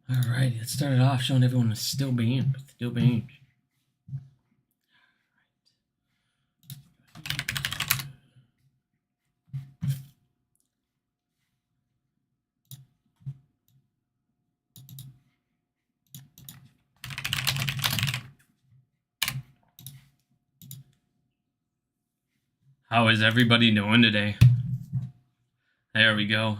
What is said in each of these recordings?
Alright, let's start it off showing everyone it's still banned. Still banned. How is everybody doing today? There we go.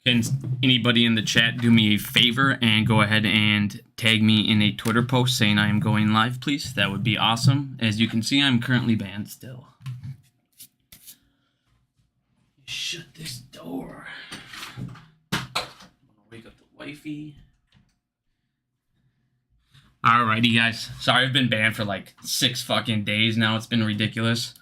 Can anybody in the chat do me a favor and go ahead and tag me in a Twitter post saying I am going live, please? That would be awesome. As you can see, I'm currently banned still. Shut this door. I'm gonna wake up the wifey. Alrighty, guys. Sorry, I've been banned for like 6 fucking days now. It's been ridiculous.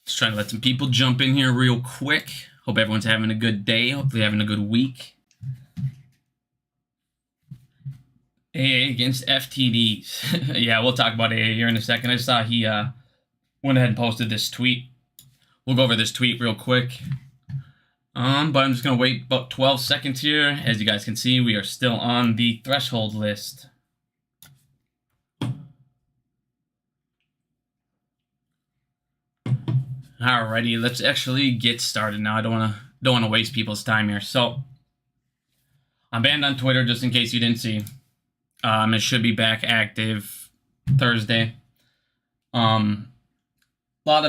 Just trying to let some people jump in here real quick. Hope everyone's having a good day. Hopefully having a good week. AA against FTDs. Yeah, we'll talk about AA here in a second. I saw he went ahead and posted this tweet. We'll go over this tweet real quick. But I'm just going to wait about 12 seconds here. As you guys can see, we are still on the threshold list. Alrighty, let's actually get started now. I don't want to waste people's time here. So, I'm banned on Twitter just in case you didn't see. It should be back active Thursday. A lot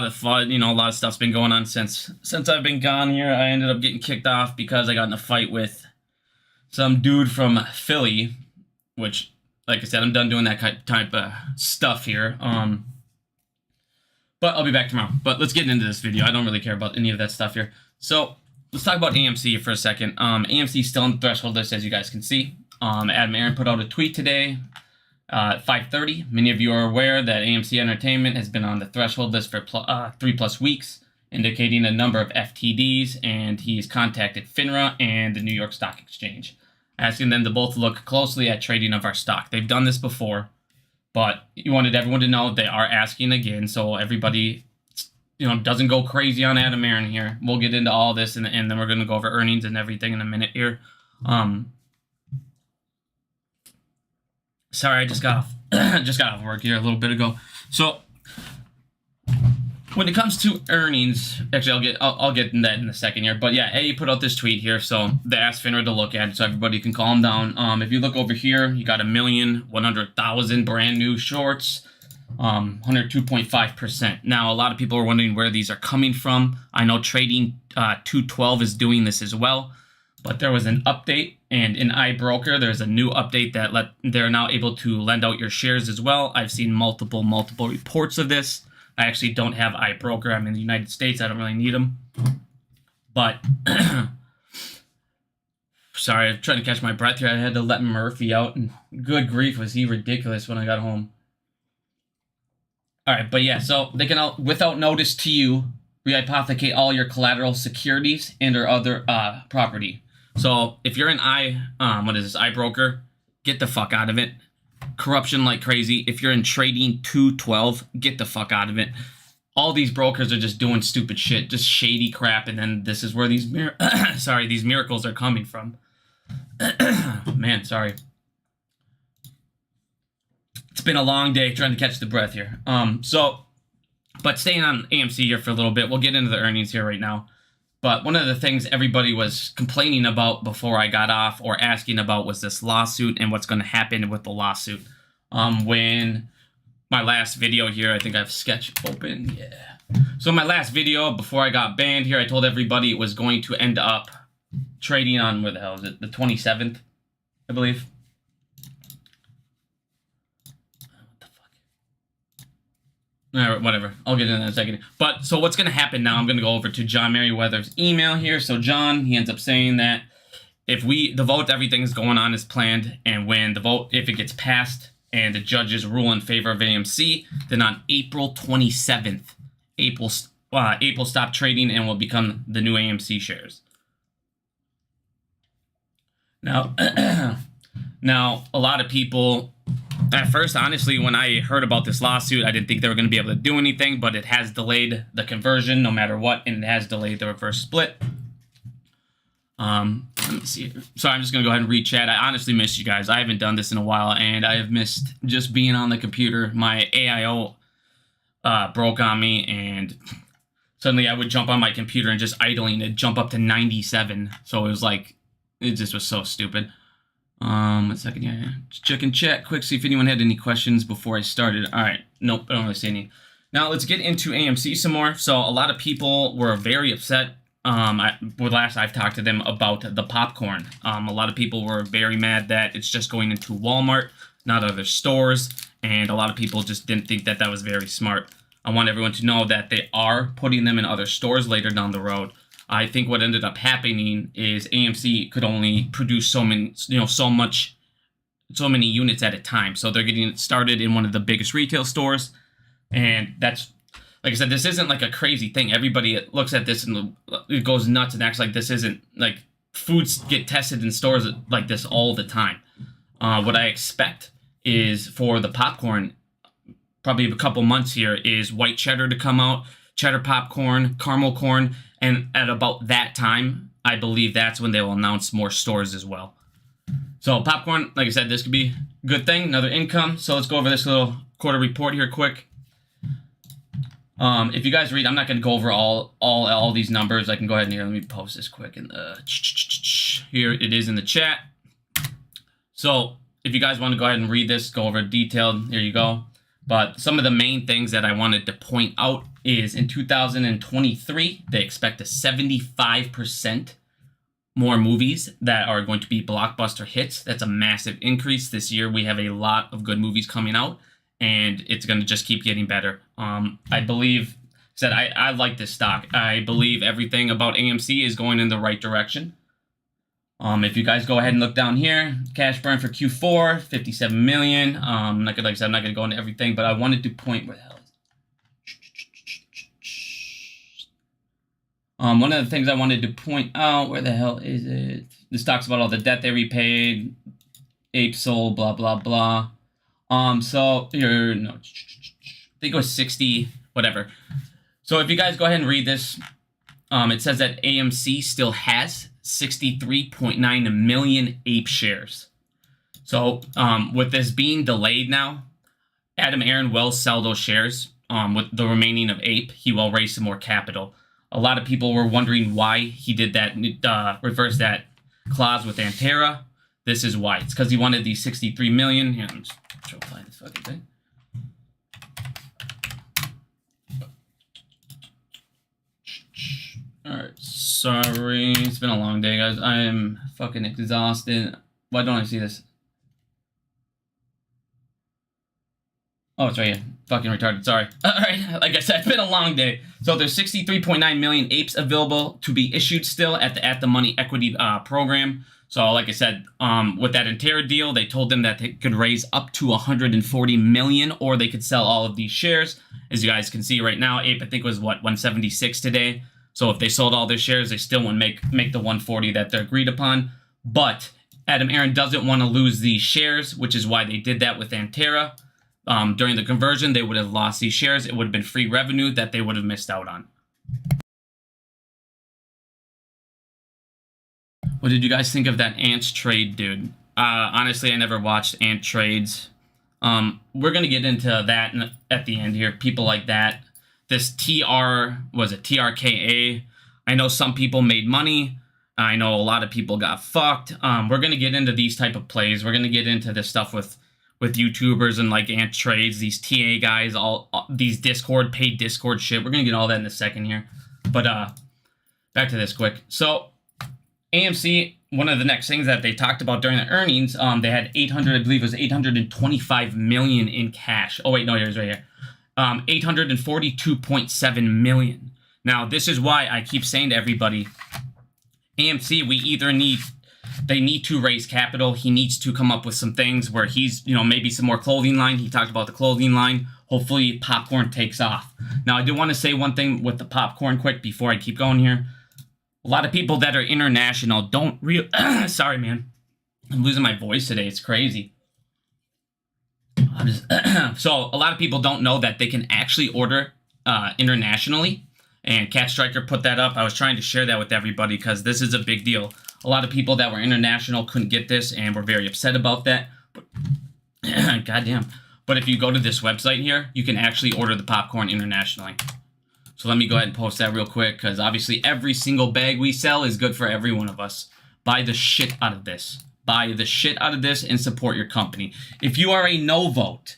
of fun, you know, a lot of stuff's been going on since I've been gone here. I ended up getting kicked off because I got in a fight with some dude from Philly, which, like I said, I'm done doing that type of stuff here. But I'll be back tomorrow. But let's get into this video. I don't really care about any of that stuff here. So let's talk about AMC for a second. AMC is still on the threshold list, as you guys can see. Adam Aaron put out a tweet today. 5:30. Many of you are aware that AMC Entertainment has been on the threshold list for 3+ weeks, indicating a number of FTDs, and he's contacted FINRA and the New York Stock Exchange, asking them to both look closely at trading of our stock. They've done this before, but you wanted everyone to know they are asking again, so everybody, you know, doesn't go crazy on Adam Aaron here. We'll get into all this, and then we're going to go over earnings and everything in a minute here. Sorry, I just got off work here a little bit ago. So when it comes to earnings, actually I'll get in that in a second here. But yeah, he put out this tweet here, so they asked FINRA to look at it so everybody can calm down. If you look over here, you got 1,100,000 brand new shorts, 102.5%. Now a lot of people are wondering where these are coming from. I know Trading 212 is doing this as well. But there was an update, and in iBroker, there's a new update that they're now able to lend out your shares as well. I've seen multiple reports of this. I actually don't have iBroker. I'm in the United States. I don't really need them. But, sorry, I'm trying to catch my breath here. I had to let Murphy out, and good grief, was he ridiculous when I got home. All right, but yeah, so they can, without notice to you, rehypothecate all your collateral securities and or other property. So if you're in iBroker, get the fuck out of it. Corruption like crazy. If you're in Trading 212, get the fuck out of it. All these brokers are just doing stupid shit, just shady crap, and then this is where these these miracles are coming from. Man, sorry. It's been a long day trying to catch the breath here. But staying on AMC here for a little bit, we'll get into the earnings here right now. But one of the things everybody was complaining about before I got off or asking about was this lawsuit and what's going to happen with the lawsuit. When my last video here, I think I have Sketch open. Yeah. So my last video before I got banned here, I told everybody it was going to end up trading on, where the hell is it? The 27th, I believe. Alright, whatever. I'll get into that in a second. But, so what's going to happen now, I'm going to go over to John Meriwether's email here. So John, he ends up saying that if the vote, everything is going on as planned, and when the vote, if it gets passed, and the judges rule in favor of AMC, then on April 27th, April stop trading and will become the new AMC shares. Now, now, a lot of people At first, honestly, when I heard about this lawsuit, I didn't think they were going to be able to do anything, but it has delayed the conversion no matter what, and it has delayed the reverse split. Let me see. So I'm just going to go ahead and read chat. I honestly miss you guys. I haven't done this in a while, and I have missed just being on the computer. My AIO broke on me, and suddenly I would jump on my computer and just idling it jump up to 97. So it was like, it just was so stupid. 1 second here. Just checking chat quick, see if anyone had any questions before I started. All right. Nope, I don't really see any. Now let's get into AMC some more. So a lot of people were very upset. Last I've talked to them about the popcorn. A lot of people were very mad that it's just going into Walmart, not other stores. And a lot of people just didn't think that that was very smart. I want everyone to know that they are putting them in other stores later down the road. I think what ended up happening is AMC could only produce so many units at a time. So they're getting it started in one of the biggest retail stores. And that's, like I said, this isn't like a crazy thing. Everybody looks at this and it goes nuts and acts like this isn't, like, foods get tested in stores like this all the time. What I expect is for the popcorn, probably a couple months here, is white cheddar to come out, cheddar popcorn, caramel corn, and at about that time, I believe that's when they will announce more stores as well. So popcorn, like I said, this could be a good thing, another income. So let's go over this little quarter report here quick. If you guys read, I'm not going to go over all these numbers. I can go ahead and here. Let me post this quick in the here it is in the chat. So if you guys want to go ahead and read this, go over detailed. Here you go. But some of the main things that I wanted to point out is in 2023, they expect a 75% more movies that are going to be blockbuster hits. That's a massive increase. This year, we have a lot of good movies coming out, and it's going to just keep getting better. I believe, I like this stock. I believe everything about AMC is going in the right direction. If you guys go ahead and look down here, cash burn for Q4, 57 million. Like I said, I'm not going to go into everything, but I wanted to point, where the hell is it? One of the things I wanted to point out, where the hell is it? This talks about all the debt they repaid, ape sold, blah, blah, blah. So here, no, I think it was 60, whatever. So if you guys go ahead and read this, it says that AMC still has 63.9 million ape shares. So with this being delayed now, Adam Aaron will sell those shares. With the remaining of ape, he will raise some more capital. A lot of people were wondering why he did that, reverse that clause with Antera. This is why. It's because he wanted these 63 million. Here, I'm just trying to find this fucking thing. Alright, sorry. It's been a long day, guys. I am fucking exhausted. Why don't I see this? Oh, it's right here. Fucking retarded. Sorry. Alright, like I said, it's been a long day. So there's 63.9 million apes available to be issued still at the money equity program. So like I said, with that Antera deal, they told them that they could raise up to 140 million, or they could sell all of these shares. As you guys can see right now, ape, I think, was what, 176 today. So if they sold all their shares, they still wouldn't make the 140 that they're agreed upon. But Adam Aaron doesn't want to lose these shares, which is why they did that with Antera. During the conversion, they would have lost these shares. It would have been free revenue that they would have missed out on. What did you guys think of that Ant trade, dude? Honestly, I never watched Ant trades. We're going to get into that at the end here. People like that. This TRKA? I know some people made money. I know a lot of people got fucked. We're going to get into these type of plays. We're going to get into this stuff with YouTubers and like Ant trades, these TA guys, all these paid Discord shit. We're going to get all that in a second here. But back to this quick. So AMC, one of the next things that they talked about during the earnings, they had 800, I believe it was 825 million in cash. Oh wait, no, here's right here. 842.7 million. Now, this is why I keep saying to everybody, AMC, they need to raise capital. He needs to come up with some things where he's, maybe some more clothing line. He talked about the clothing line. Hopefully, popcorn takes off. Now, I do want to say one thing with the popcorn quick before I keep going here. A lot of people that are international don't sorry, man. I'm losing my voice today. It's crazy. So a lot of people don't know that they can actually order internationally, and Cat Striker put that up. I was trying to share that with everybody because this is a big deal. A lot of people that were international couldn't get this and were very upset about that. But goddamn. But if you go to this website here, you can actually order the popcorn internationally. So let me go ahead and post that real quick, because obviously every single bag we sell is good for every one of us. Buy the shit out of this. Buy the shit out of this and support your company. If you are a no vote,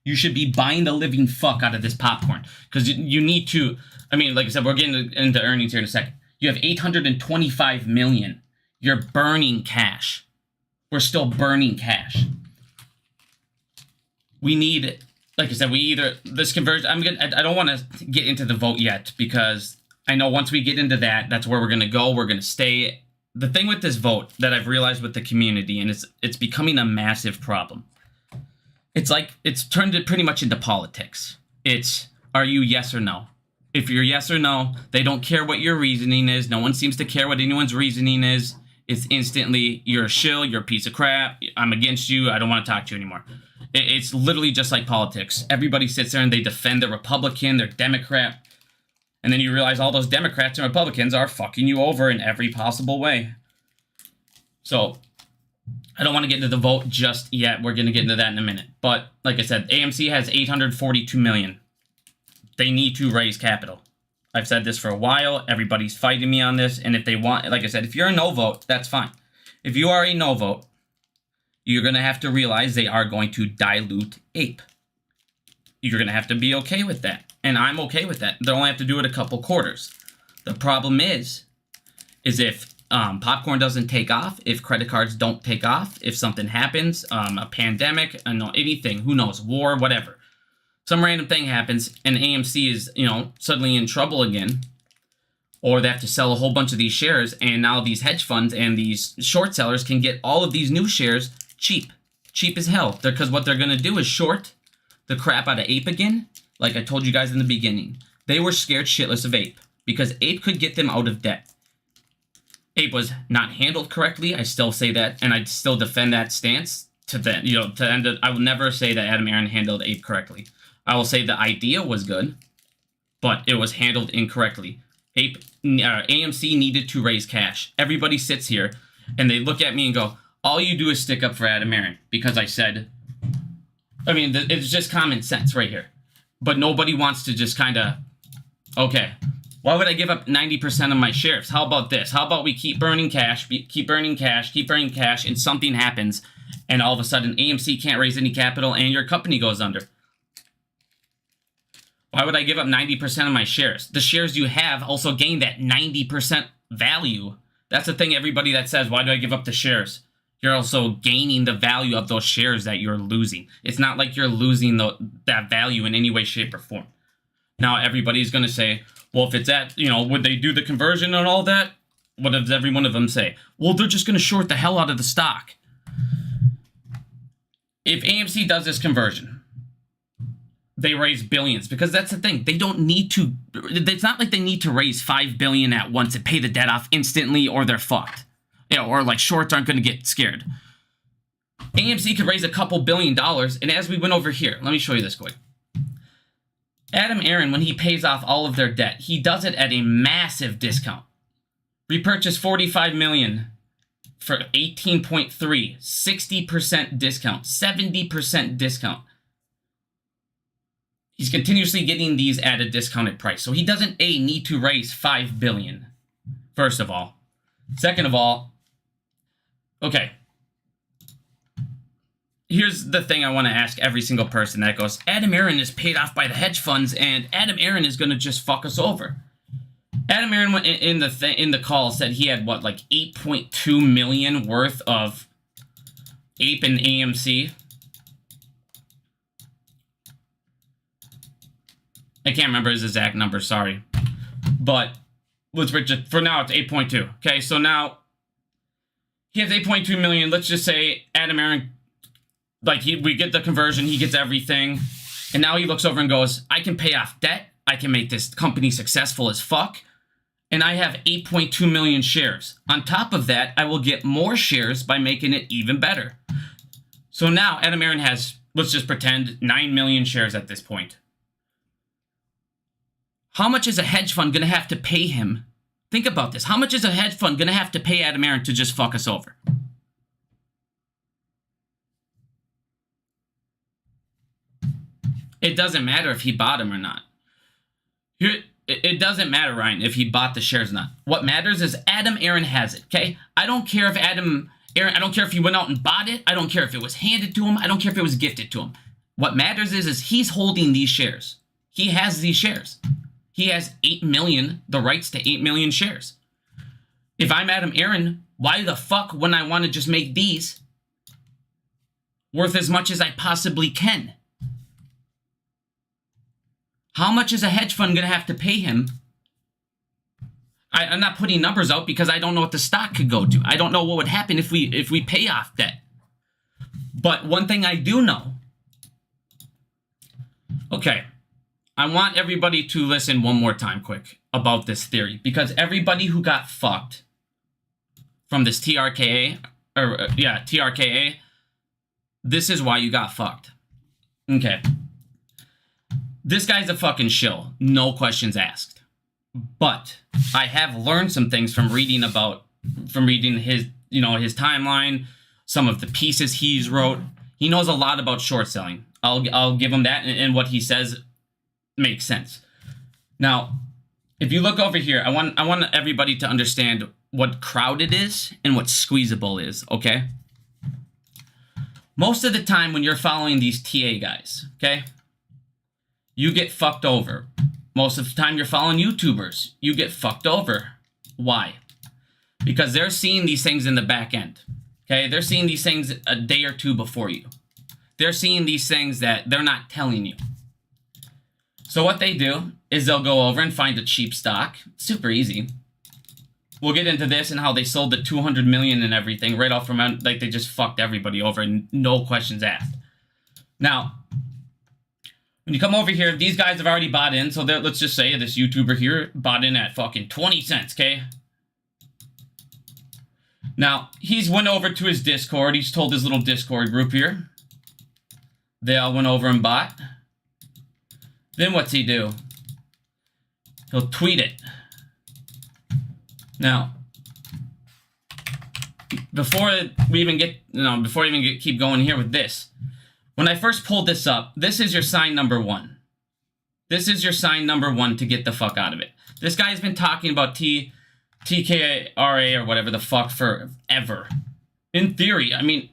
you should be buying the living fuck out of this popcorn. Because you need to, I mean, like I said, we're getting into earnings here in a second. You have 825 million. You're burning cash. We're still burning cash. We need, like I said, this conversion, I don't want to get into the vote yet, because I know once we get into that, that's where we're going to go. We're going to stay. The thing with this vote that I've realized with the community, and it's becoming a massive problem. It's turned it pretty much into politics. It's, are you yes or no? If you're yes or no, they don't care what your reasoning is. No one seems to care what anyone's reasoning is. It's instantly, you're a shill, you're a piece of crap, I'm against you, I don't want to talk to you anymore. It's literally just like politics. Everybody sits there and they defend the Republican, their Democrat, and then you realize all those Democrats and Republicans are fucking you over in every possible way. So, I don't want to get into the vote just yet. We're going to get into that in a minute. But, like I said, AMC has 842 million. They need to raise capital. I've said this for a while. Everybody's fighting me on this. And if they want, like I said, if you're a no vote, that's fine. If you are a no vote, you're going to have to realize they are going to dilute APE. You're going to have to be okay with that. And I'm okay with that. They'll only have to do it a couple quarters. The problem is if popcorn doesn't take off, if credit cards don't take off, if something happens, a pandemic, anything, who knows, war, whatever. Some random thing happens and AMC is, suddenly in trouble again, or they have to sell a whole bunch of these shares, and now these hedge funds and these short sellers can get all of these new shares cheap as hell. Because what they're going to do is short the crap out of APE again. Like I told you guys in the beginning, they were scared shitless of APE because APE could get them out of debt. APE was not handled correctly. I still say that, and I still defend that stance to that. I will never say that Adam Aron handled APE correctly. I will say the idea was good, but it was handled incorrectly. AMC needed to raise cash. Everybody sits here and they look at me and go, all you do is stick up for Adam Aron because I said, it's just common sense right here. But nobody wants to just kind of, okay, why would I give up 90% of my shares? How about this? How about we keep burning cash, and something happens, and all of a sudden AMC can't raise any capital and your company goes under? Why would I give up 90% of my shares? The shares you have also gain that 90% value. That's the thing, everybody that says, why do I give up the shares? You're also gaining the value of those shares that you're losing. It's not like you're losing that value in any way, shape, or form. Now, everybody's going to say, well, if it's at, would they do the conversion and all that? What does every one of them say? Well, they're just going to short the hell out of the stock. If AMC does this conversion, they raise billions, because that's the thing. They don't need to, it's not like they need to raise $5 billion at once and pay the debt off instantly, or they're fucked. Or like shorts aren't going to get scared. AMC could raise a couple $1 billion, and as we went over here, let me show you this quick. Adam Aron, when he pays off all of their debt, he does it at a massive discount. Repurchase 45 million for 18.3, 60% discount, 70% discount. He's continuously getting these at a discounted price. So he doesn't, need to raise $5 billion, first of all. Second of all, okay. Here's the thing I want to ask every single person that goes, Adam Aron is paid off by the hedge funds, and Adam Aron is going to just fuck us over. Adam Aron in the call said he had, what, like 8.2 million worth of APE and AMC. I can't remember his exact number, sorry. But let's just, for now, it's 8.2. Okay, so now he has 8.2 million. Let's just say Adam Aron, we get the conversion, he gets everything, and now he looks over and goes, I can pay off debt, I can make this company successful as fuck, and I have 8.2 million shares. On top of that, I will get more shares by making it even better. So now Adam Aron has let's just pretend 9 million shares at this point. How much is a hedge fund going to have to pay him? Think about this. How much is a hedge fund going to have to pay Adam Aron to just fuck us over? It doesn't matter if he bought him or not. It doesn't matter, Ryan, if he bought the shares or not. What matters is Adam Aron has it, okay? I don't care if Adam Aron, I don't care if he went out and bought it. I don't care if it was handed to him. I don't care if it was gifted to him. What matters is he's holding these shares. He has these shares. He has 8 million, the rights to 8 million shares. If I'm Adam Aron, why the fuck wouldn't I want to just make these worth as much as I possibly can? How much is a hedge fund going to have to pay him? I'm not putting numbers out because I don't know what the stock could go to. I don't know what would happen if we pay off debt. But one thing I do know. Okay. I want everybody to listen one more time quick about this theory. Because everybody who got fucked from this TRKA, TRKA, this is why you got fucked. Okay. This guy's a fucking shill. No questions asked. But I have learned some things from reading his, his timeline, some of the pieces he's wrote. He knows a lot about short selling. I'll give him that, and what he says makes sense. Now, if you look over here, I want everybody to understand what crowded is and what squeezable is, okay? Most of the time when you're following these TA guys, okay, you get fucked over. Most of the time you're following YouTubers, you get fucked over. Why? Because they're seeing these things in the back end, okay? They're seeing these things a day or two before you. They're seeing these things that they're not telling you. So what they do is they'll go over and find a cheap stock. Super easy. We'll get into this and how they sold the 200 million and everything right off from, like, they just fucked everybody over and no questions asked. Now, when you come over here, these guys have already bought in. So let's just say this YouTuber here bought in at fucking 20 cents, okay? Now, he's went over to his Discord. He's told his little Discord group here. They all went over and bought. Then what's he do? He'll tweet it. Now, before we even keep going here with this, when I first pulled this up, this is your sign number one. This is your sign number one to get the fuck out of it. This guy's been talking about TKRA or whatever the fuck forever. In theory, I mean,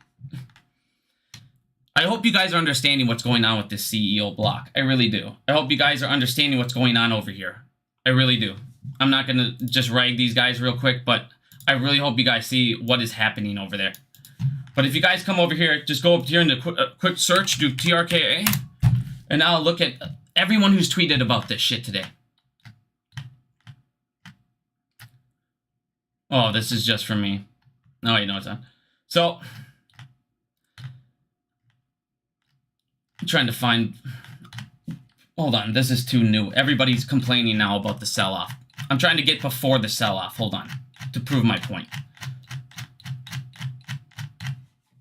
I hope you guys are understanding what's going on with this CEO block. I really do. I hope you guys are understanding what's going on over here. I really do. I'm not going to just rag these guys real quick, but I really hope you guys see what is happening over there. But if you guys come over here, just go up here in the quick search, do TRKA, and I'll look at everyone who's tweeted about this shit today. Oh, this is just for me. No, you know it's not. So, I'm trying to find... Hold on, this is too new. Everybody's complaining now about the sell-off. I'm trying to get before the sell-off. Hold on, to prove my point.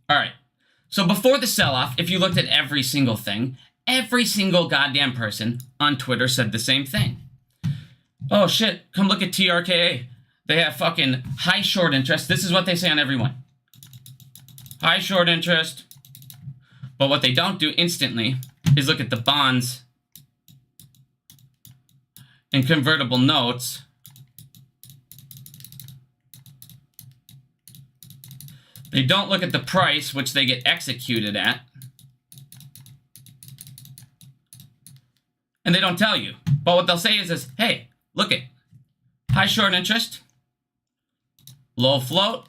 All right, so before the sell-off, if you looked at every single thing, every single goddamn person on Twitter said the same thing. Oh shit, come look at TRKA. They have fucking high short interest. This is what they say on everyone. High short interest. But what they don't do instantly is look at the bonds and convertible notes. They don't look at the price, which they get executed at. And they don't tell you. But what they'll say is hey, look at high short interest, low float.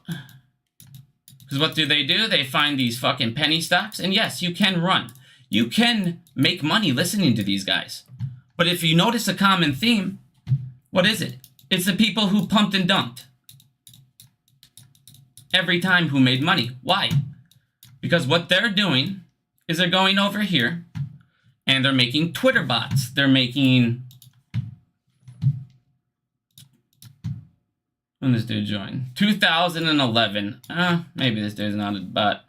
Because what do? They find these fucking penny stocks. And yes, you can run. You can make money listening to these guys. But if you notice a common theme, what is it? It's the people who pumped and dumped every time who made money. Why? Because what they're doing is they're going over here and they're making Twitter bots. They're making... When this dude joined? 2011. Maybe this dude's not a bot.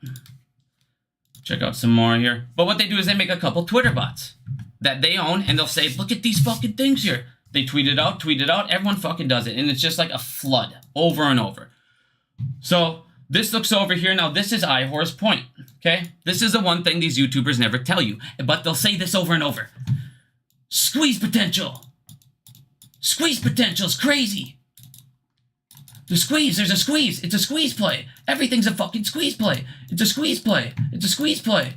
Check out some more here. But what they do is they make a couple Twitter bots that they own, and they'll say, look at these fucking things here. They tweet it out, everyone fucking does it, and it's just like a flood over and over. So this looks over here. Now this is iHorse Point, okay? This is the one thing these YouTubers never tell you, but they'll say this over and over. Squeeze potential. Squeeze potential's crazy. The squeeze, there's a squeeze. It's a squeeze play. Everything's a fucking squeeze play. It's a squeeze play. It's a squeeze play.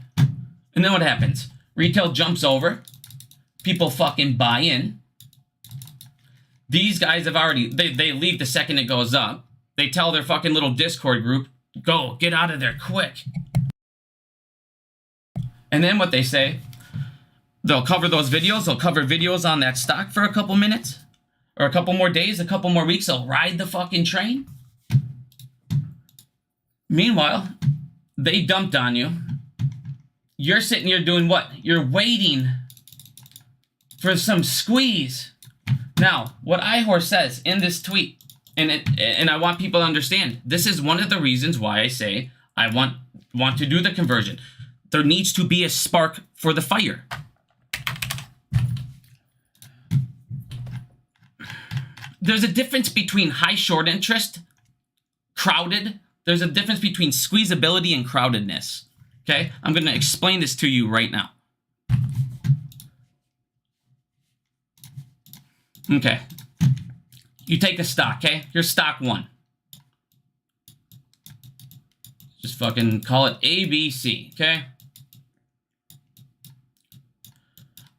And then what happens? Retail jumps over. People fucking buy in. These guys have already, they leave the second it goes up. They tell their fucking little Discord group, go, get out of there quick. And then what they say, they'll cover those videos. They'll cover videos on that stock for a couple minutes. Or a couple more days, a couple more weeks. They'll ride the fucking train. Meanwhile, they dumped on you. You're sitting here doing what? You're waiting for some squeeze. Now, what iHorse says in this tweet, and I want people to understand, this is one of the reasons why I say I want to do the conversion. There needs to be a spark for the fire. There's a difference between high short interest, crowded. There's a difference between squeezability and crowdedness. Okay? I'm going to explain this to you right now. Okay. You take a stock, okay? Here's stock 1. Just fucking call it ABC, okay?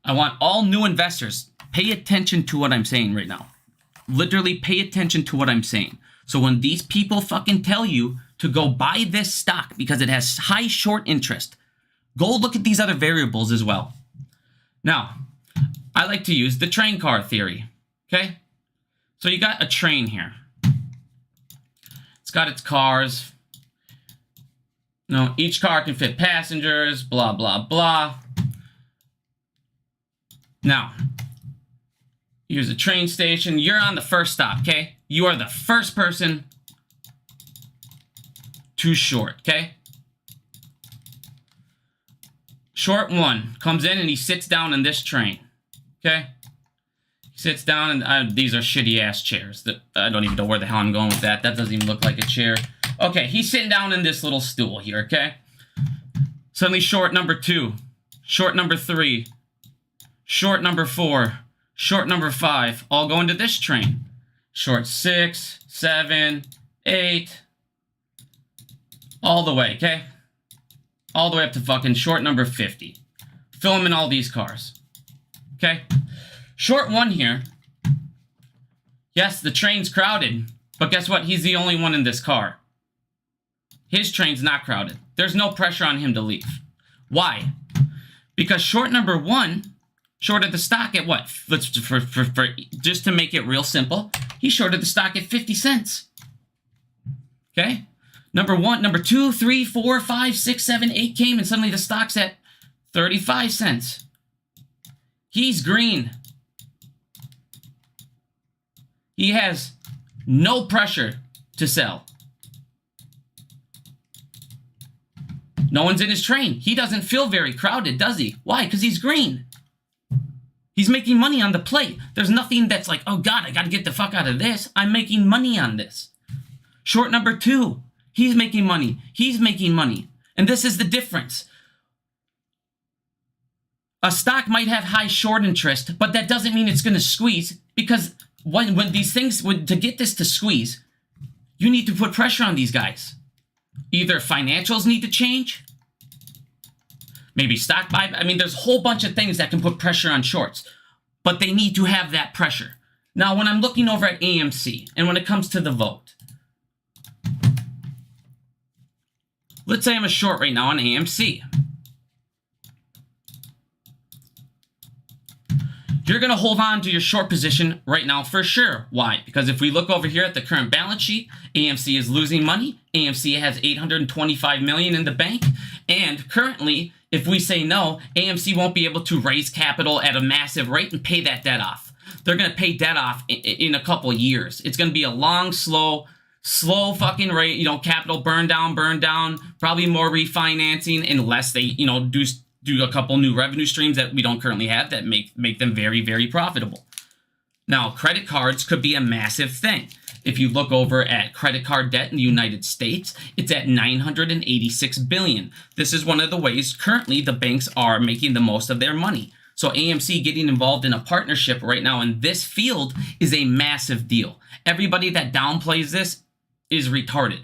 I want all new investors, pay attention to what I'm saying right now. Literally pay attention to what I'm saying. So when these people fucking tell you to go buy this stock because it has high short interest, go look at these other variables as well. Now, I like to use the train car theory, okay? So you got a train here. It's got its cars. You know, each car can fit passengers, blah, blah, blah. Now, here's a train station. You're on the first stop, okay? You are the first person to short, okay? Short 1 comes in and he sits down in this train, okay? He sits down and these are shitty ass chairs. I don't even know where the hell I'm going with that. That doesn't even look like a chair. Okay, he's sitting down in this little stool here, okay? Suddenly short number 2, short number 3, short number 4, short number 5, all go into this train. Short 6, 7, 8, all the way, okay? All the way up to fucking short number 50. Fill them in all these cars, okay? Short 1 here. Yes, the train's crowded, but guess what? He's the only one in this car. His train's not crowded. There's no pressure on him to leave. Why? Because short number 1 shorted the stock at what? Let's just to make it real simple, he shorted the stock at 50 cents. Okay? Number 1, number 2, 3, 4, 5, 6, 7, 8 came, and suddenly the stock's at 35 cents. He's green. He has no pressure to sell. No one's in his train. He doesn't feel very crowded, does he? Why? Because he's green. He's making money on the plate. There's nothing that's like, oh God, I got to get the fuck out of this. I'm making money on this. Short number 2, he's making money. He's making money. And this is the difference. A stock might have high short interest, but that doesn't mean it's going to squeeze, because when these things, to get this to squeeze, you need to put pressure on these guys. Either financials need to change, maybe stock buy. I mean, there's a whole bunch of things that can put pressure on shorts, but they need to have that pressure. Now, when I'm looking over at AMC, and when it comes to the vote, let's say I'm a short right now on AMC. You're going to hold on to your short position right now for sure. Why? Because if we look over here at the current balance sheet, AMC is losing money. AMC has $825 million in the bank. And currently, if we say no, AMC won't be able to raise capital at a massive rate and pay that debt off. They're going to pay debt off in a couple years. It's going to be a long, slow slow fucking rate, you know, capital burn down, probably more refinancing unless they, you know, do a couple new revenue streams that we don't currently have that make them very, very profitable. Now, credit cards could be a massive thing. If you look over at credit card debt in the United States, it's at $986 billion. This is one of the ways currently the banks are making the most of their money. So AMC getting involved in a partnership right now in this field is a massive deal. Everybody that downplays this is retarded.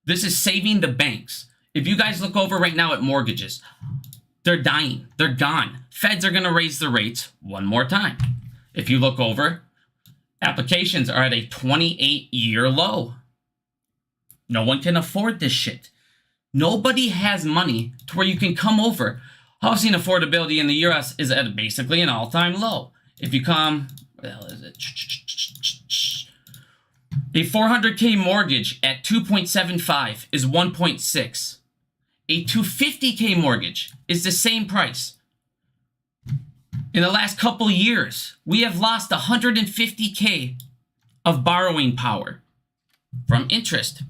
This is saving the banks. If you guys look over right now at mortgages, they're dying. They're gone. Feds are going to raise the rates one more time. If you look over, applications are at a 28-year low. No one can afford this shit. Nobody has money to where you can come over. Housing affordability in the US is at basically an all-time low. If you come, what the hell is it? A 400K mortgage at 2.75 is 1.6. A 250K mortgage is the same price. In the last couple of years, we have lost 150K of borrowing power from interest.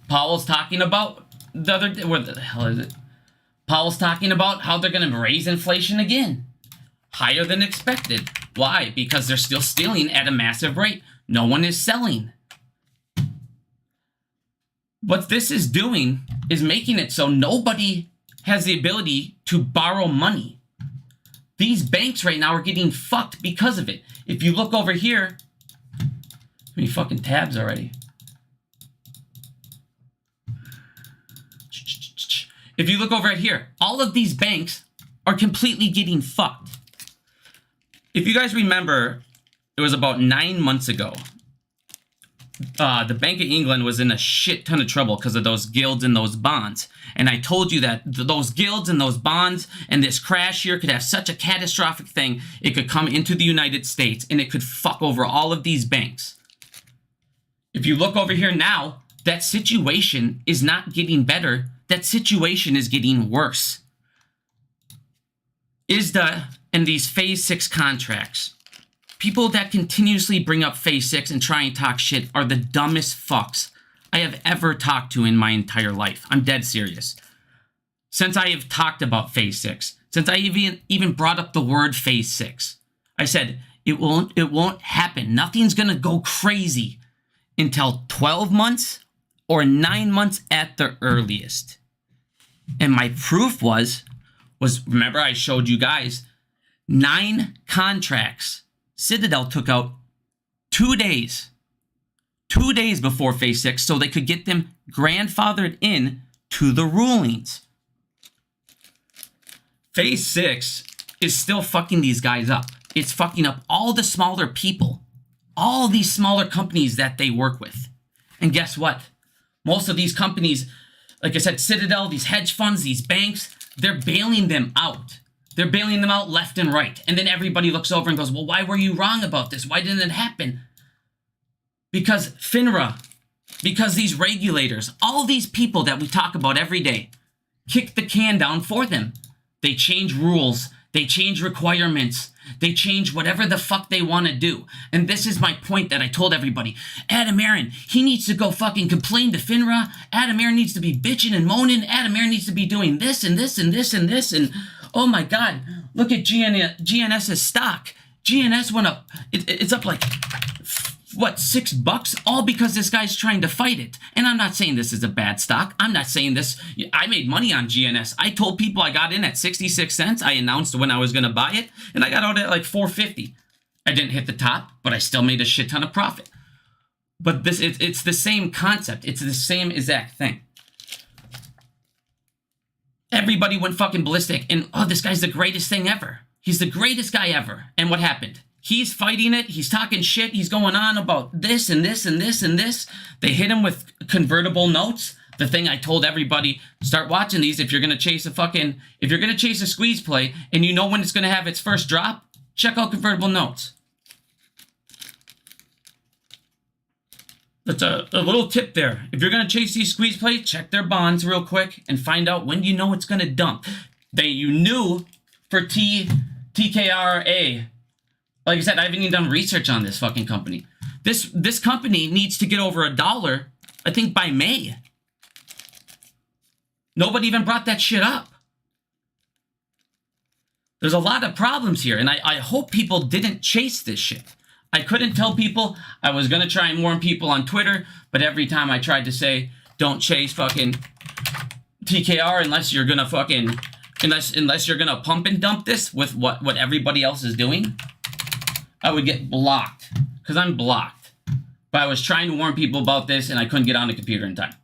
Powell's talking about what the hell is it? Powell's talking about how they're going to raise inflation again. Higher than expected. Why? Because they're still stealing at a massive rate. No one is selling. What this is doing is making it so nobody has the ability to borrow money. These banks right now are getting fucked because of it. If you look over here, how many fucking tabs already? If you look over at here, all of these banks are completely getting fucked. If you guys remember, it was about 9 months ago. The Bank of England was in a shit ton of trouble because of those gilts and those bonds. And I told you that those gilts and those bonds and this crash here could have such a catastrophic thing. It could come into the United States and it could fuck over all of these banks. If you look over here now, that situation is not getting better. That situation is getting worse. ISDA and these Phase 6 contracts. People that continuously bring up Phase 6 and try and talk shit are the dumbest fucks I have ever talked to in my entire life. I'm dead serious. Since I have talked about Phase 6, since I even brought up the word Phase 6, I said, it won't happen. Nothing's going to go crazy until 12 months or 9 months at the earliest. And my proof was remember I showed you guys 9 contracts Citadel took out 2 days. 2 days before Phase 6 so they could get them grandfathered in to the rulings. Phase 6 is still fucking these guys up. It's fucking up all the smaller people. All these smaller companies that they work with. And guess what? Most of these companies, like I said, Citadel, these hedge funds, these banks, they're bailing them out. They're bailing them out left and right. And then everybody looks over and goes, well, why were you wrong about this? Why didn't it happen? Because FINRA, because these regulators, all these people that we talk about every day, kick the can down for them. They change rules. They change requirements. They change whatever the fuck they want to do. And this is my point that I told everybody. Adam Aaron, he needs to go fucking complain to FINRA. Adam Aaron needs to be bitching and moaning. Adam Aaron needs to be doing this and this and this and this. And oh my God, look at GNS's stock. GNS went up. It's up like, what, $6? All because this guy's trying to fight it. And I'm not saying this is a bad stock. I'm not saying this. I made money on GNS. I told people I got in at 66 cents. I announced when I was going to buy it. And I got out at like 450. I didn't hit the top, but I still made a shit ton of profit. But it's the same concept. It's the same exact thing. Everybody went fucking ballistic. And, oh, this guy's the greatest thing ever. He's the greatest guy ever. And what happened? He's fighting it. He's talking shit. He's going on about this and this and this and this. They hit him with convertible notes. The thing I told everybody, start watching these if you're going to chase a squeeze play and you know when it's going to have its first drop, check out convertible notes. That's a little tip there. If you're going to chase these squeeze plays, check their bonds real quick and find out when you know it's going to dump. You knew for TKRA. Like I said, I haven't even done research on this fucking company. This company needs to get over $1, I think, by May. Nobody even brought that shit up. There's a lot of problems here, and I hope people didn't chase this shit. I couldn't tell people. I was going to try and warn people on Twitter, but every time I tried to say, don't chase fucking TKR unless you're going to fucking, unless you're going to pump and dump this with what everybody else is doing, I would get blocked, because I'm blocked. But I was trying to warn people about this, and I couldn't get on the computer in time.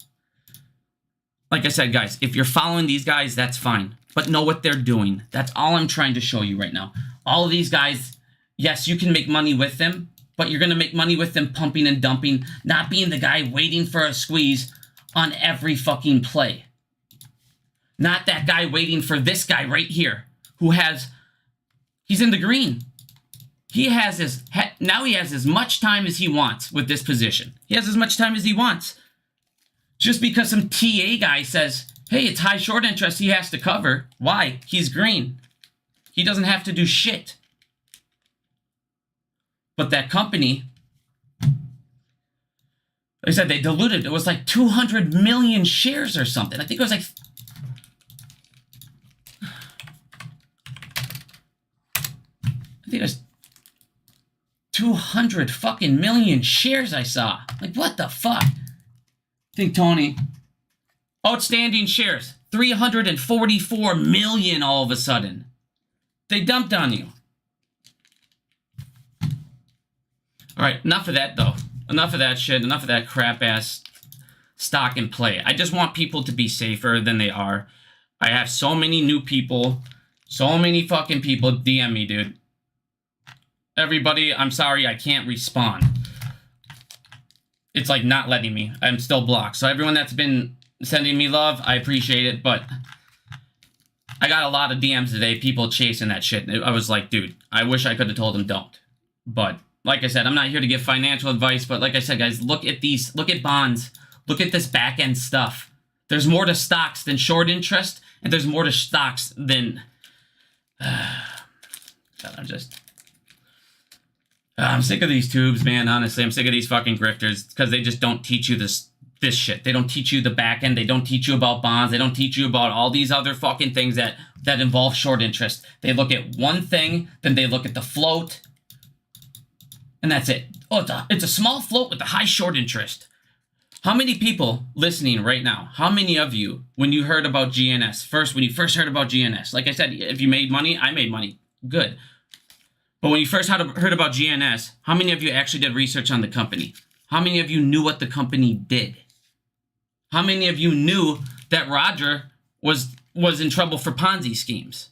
Like I said, guys, if you're following these guys, that's fine. But know what they're doing. That's all I'm trying to show you right now. All of these guys, yes, you can make money with them, but you're going to make money with them pumping and dumping, not being the guy waiting for a squeeze on every fucking play. Not that guy waiting for this guy right here who he's in the green. Now he has as much time as he wants with this position. He has as much time as he wants. Just because some TA guy says, hey, it's high short interest, he has to cover. Why? He's green. He doesn't have to do shit. But that company, like I said, they diluted. It was like 200 million shares or something. I think it was like... I think it was 200 fucking million shares I saw. Like, what the fuck? I think, Tony, outstanding shares, 344 million all of a sudden. They dumped on you. All right, enough of that, though. Enough of that shit. Enough of that crap-ass stock and play. I just want people to be safer than they are. I have so many new people, so many fucking people DM me, dude. Everybody, I'm sorry, I can't respond. It's like not letting me. I'm still blocked. So everyone that's been sending me love, I appreciate it, but I got a lot of DMs today, people chasing that shit. I was like, dude, I wish I could have told them don't. But like I said, I'm not here to give financial advice, but like I said, guys, look at these, look at bonds, look at this back end stuff. There's more to stocks than short interest, and there's more to stocks than I'm sick of these tubes, man. Honestly, I'm sick of these fucking grifters because they just don't teach you this shit. They don't teach you the back end. They don't teach you about bonds. They don't teach you about all these other fucking things that involve short interest. They look at one thing, then they look at the float, and that's it. Oh, it's a small float with a high short interest. How many people listening right now, how many of you, when you heard about GNS, when you first heard about GNS, like I said, if you made money, I made money. Good. But when you first heard about GNS, how many of you actually did research on the company? How many of you knew what the company did? How many of you knew that Roger was in trouble for Ponzi schemes?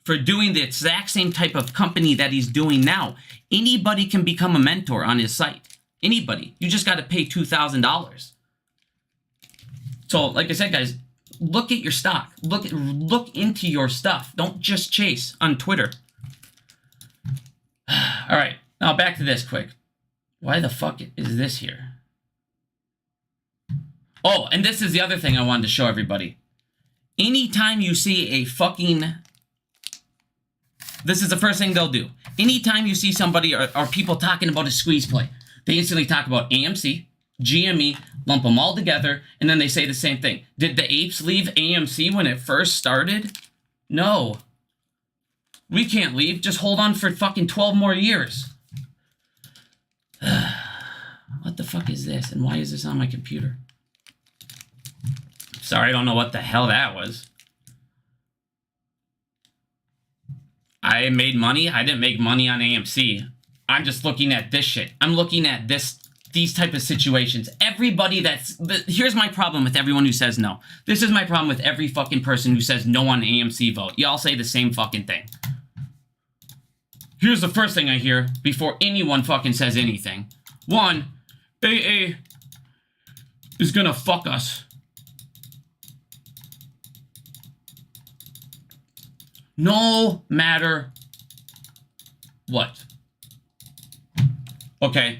For doing the exact same type of company that he's doing now. Anybody can become a mentor on his site. Anybody. You just got to pay $2,000. So, like I said, guys, look at your stock. Look into your stuff. Don't just chase on Twitter. All right, now back to this quick. Why the fuck is this here? Oh, and this is the other thing I wanted to show everybody. Anytime you see a fucking... This is the first thing they'll do. Anytime you see somebody or people talking about a squeeze play, they instantly talk about AMC, GME, lump them all together, and then they say the same thing. Did the apes leave AMC when it first started? No. We can't leave. Just hold on for fucking 12 more years. What the fuck is this? And why is this on my computer? Sorry, I don't know what the hell that was. I made money. I didn't make money on AMC. I'm just looking at this shit. I'm looking at these type of situations. Everybody here's my problem with everyone who says no. This is my problem with every fucking person who says no on AMC vote. Y'all say the same fucking thing. Here's the first thing I hear before anyone fucking says anything. One, AA is gonna fuck us. No matter what. Okay,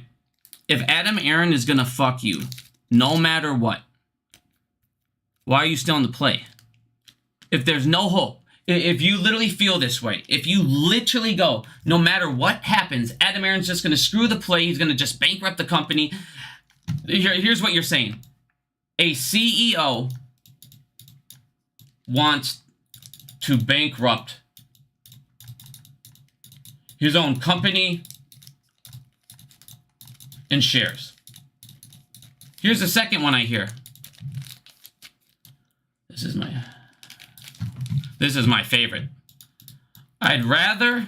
if Adam Aaron is gonna fuck you, no matter what, why are you still in the play? If there's no hope, If you literally feel this way, if you literally go, no matter what happens, Adam Aaron's just going to screw the play, he's going to just bankrupt the company. Here's what you're saying. A CEO wants to bankrupt his own company and shares. Here's the second one I hear. This is my favorite. I'd rather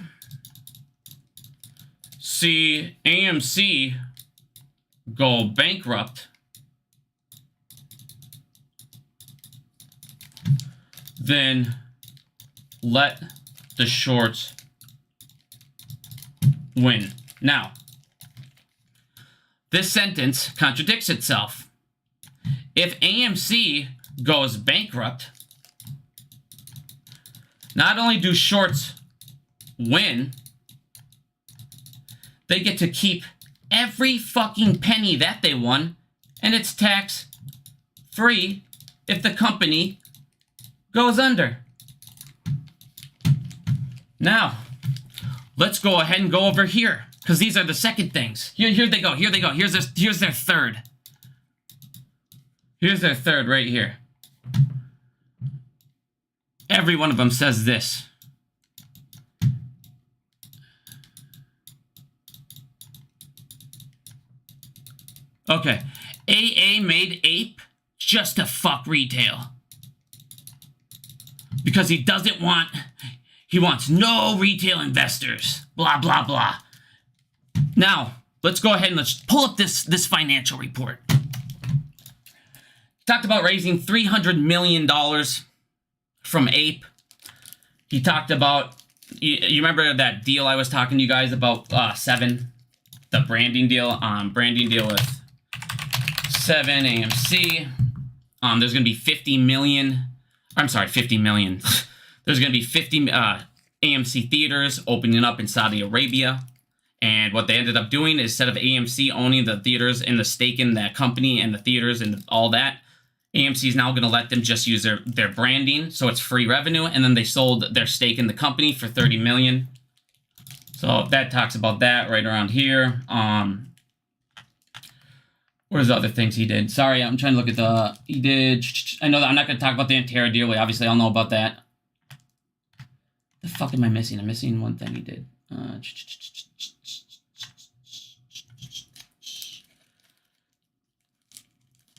see AMC go bankrupt than let the shorts win. Now, this sentence contradicts itself. If AMC goes bankrupt, not only do shorts win, they get to keep every fucking penny that they won, and it's tax free if the company goes under. Now, let's go ahead and go over here, because these are the second things. Here they go. Here they go. Here's their third. Here's their third right here. Every one of them says this. Okay. AA made Ape just to fuck retail. Because he doesn't want... He wants no retail investors. Blah, blah, blah. Now, let's go ahead and let's pull up this financial report. Talked about raising $300 million from Ape. He talked about... You remember that deal I was talking to you guys about, 7? The branding deal? Branding deal with 7 AMC. There's going to be 50 million... I'm sorry, 50 million. There's going to be 50 AMC theaters opening up in Saudi Arabia. And what they ended up doing is, instead of AMC owning the theaters and the stake in that company and the theaters and all that, AMC is now going to let them just use their branding, so it's free revenue. And then they sold their stake in the company for $30 million. So that talks about that right around here. Where's the other things he did? Sorry, I'm trying to look at he did... I know that I'm not going to talk about the Antera deal. We obviously all know about that. The fuck am I missing? I'm missing one thing he did.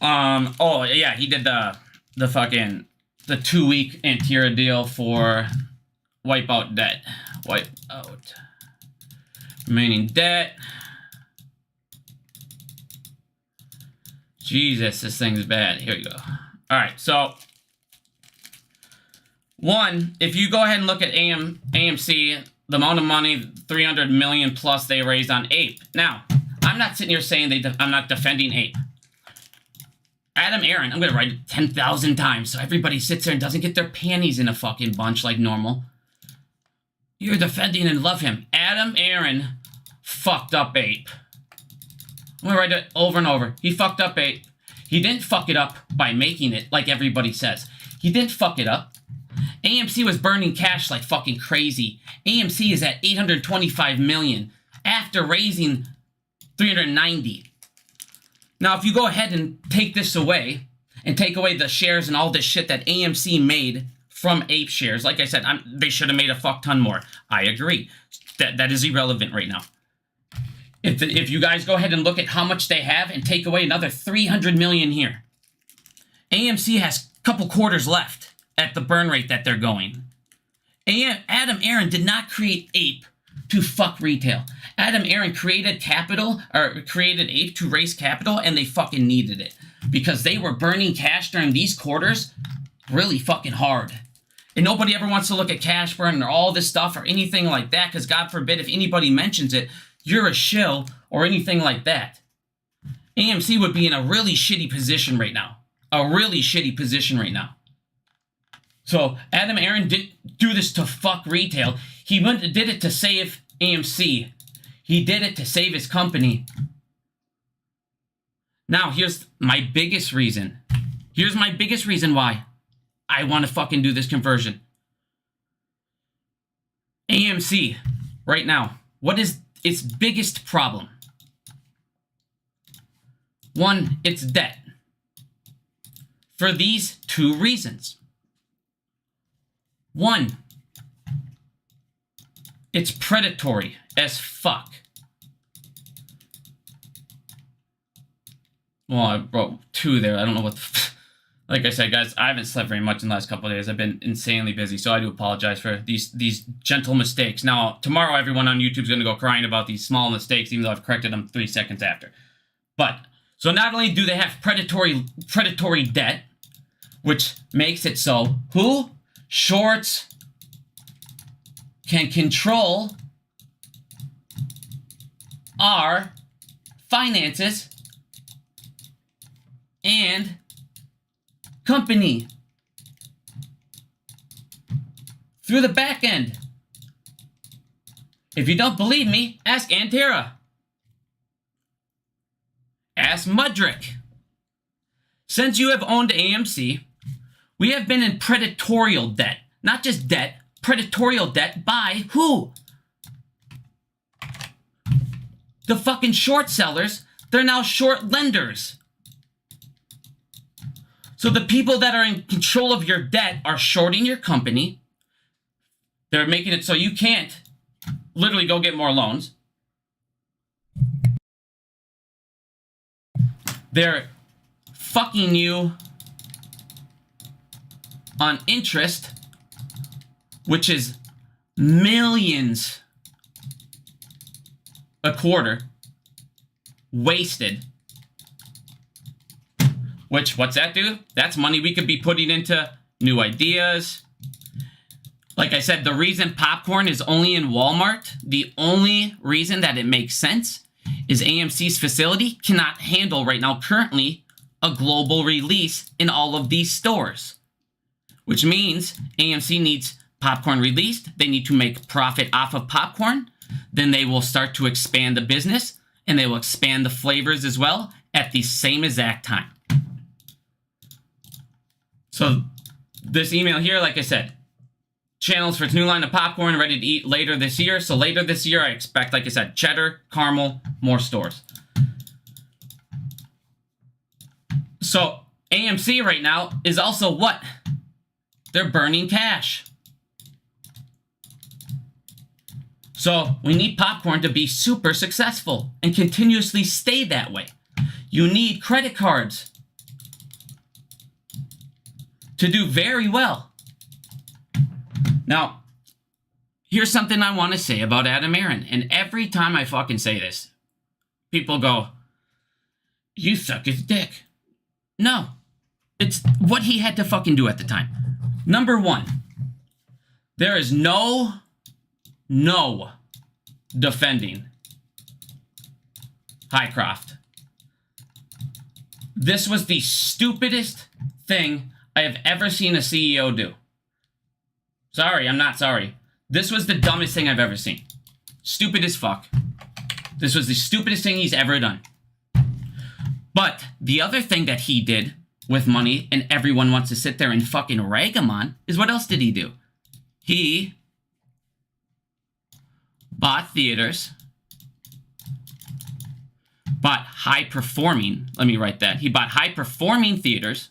Oh, yeah, he did the 2-week Antera deal for Wipeout Debt. Wipeout. Remaining debt. Jesus, this thing's bad. Here we go. All right, so one, if you go ahead and look at AMC, the amount of money, 300 million plus they raised on Ape. Now, I'm not sitting here saying I'm not defending Ape. Adam Aaron, I'm going to write it 10,000 times so everybody sits there and doesn't get their panties in a fucking bunch like normal. You're defending and love him. Adam Aaron fucked up Ape. I'm going to write it over and over. He fucked up Ape. He didn't fuck it up by making it like everybody says. He didn't fuck it up. AMC was burning cash like fucking crazy. AMC is at 825 million after raising 390. Now, if you go ahead and take this away and take away the shares and all this shit that AMC made from Ape shares, like I said, they should have made a fuck ton more. I agree. That is irrelevant right now. If you guys go ahead and look at how much they have and take away another 300 million here, AMC has a couple quarters left at the burn rate that they're going. Adam Aaron did not create Ape to fuck retail. Adam Aaron created Ape to raise capital, and they fucking needed it because they were burning cash during these quarters really fucking hard. And nobody ever wants to look at cash burn or all this stuff or anything like that, because God forbid if anybody mentions it, you're a shill or anything like that. AMC would be in a really shitty position right now. A really shitty position right now. So Adam Aaron didn't do this to fuck retail. He did it to save AMC. He did it to save his company. Now, here's my biggest reason. Here's my biggest reason why I want to fucking do this conversion. AMC, right now, what is its biggest problem? One, it's debt. For these two reasons. One, it's predatory as fuck. Well, I wrote two there. I don't know what like I said, guys, I haven't slept very much in the last couple of days. I've been insanely busy, so I do apologize for these gentle mistakes. Now, tomorrow, everyone on YouTube is going to go crying about these small mistakes, even though I've corrected them 3 seconds after. But, so not only do they have predatory debt, which makes it so, who? Shorts can control our finances and company through the back end. If you don't believe me, ask Antera. Ask Mudrick. Since you have owned AMC, we have been in predatorial debt. Not just debt, predatorial debt by who? The fucking short sellers. They're now short lenders. So the people that are in control of your debt are shorting your company. They're making it so you can't literally go get more loans. They're fucking you on interest, which is millions a quarter wasted. Which, what's that do? That's money we could be putting into new ideas. Like I said, the reason popcorn is only in Walmart, the only reason that it makes sense is AMC's facility cannot handle right now currently a global release in all of these stores. Which means AMC needs popcorn released. They need to make profit off of popcorn. Then they will start to expand the business and they will expand the flavors as well at the same exact time. So this email here, like I said, channels for its new line of popcorn ready to eat later this year. So later this year, I expect, like I said, cheddar, caramel, more stores. So AMC right now is also what? They're burning cash. So we need popcorn to be super successful and continuously stay that way. You need credit cards to do very well. Now, here's something I want to say about Adam Aron. And every time I fucking say this, people go, you suck his dick. No. It's what he had to fucking do at the time. Number one, there is no defending Highcroft. This was the stupidest thing I have ever seen a CEO do. Sorry, I'm not sorry. This was the dumbest thing I've ever seen. Stupid as fuck. This was the stupidest thing he's ever done. But the other thing that he did with money, and everyone wants to sit there and fucking rag him on, is what else did he do? He bought theaters, bought high-performing, let me write that. He bought high-performing theaters,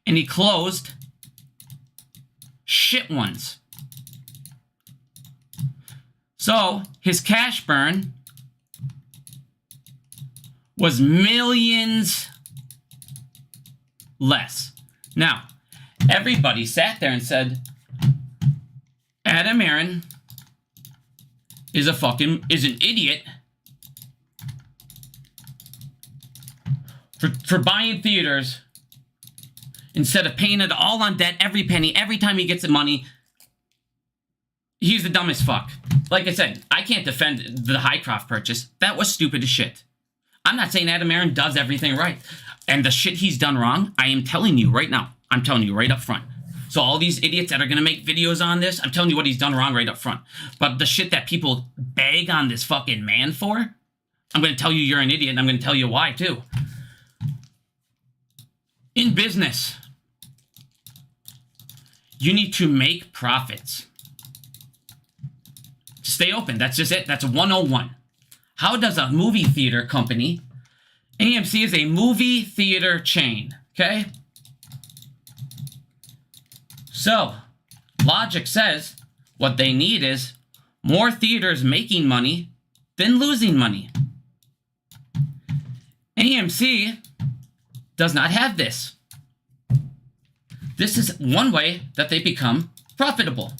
and he closed shit ones. So his cash burn was millions less. Now, everybody sat there and said, Adam Aron is an idiot for buying theaters instead of paying it all on debt, every penny, every time he gets the money. He's the dumbest fuck. Like I said, I can't defend the Highcroft purchase. That was stupid as shit. I'm not saying Adam Aron does everything right. And the shit he's done wrong, I am telling you right now. I'm telling you right up front. So all these idiots that are going to make videos on this, I'm telling you what he's done wrong right up front. But the shit that people beg on this fucking man for, I'm going to tell you you're an idiot, and I'm going to tell you why, too. In business, You need to make profits. Stay open. That's just it. That's 101. How does a movie theater company, AMC is a movie theater chain, okay? So, logic says what they need is more theaters making money than losing money. AMC does not have this. This is one way that they become profitable.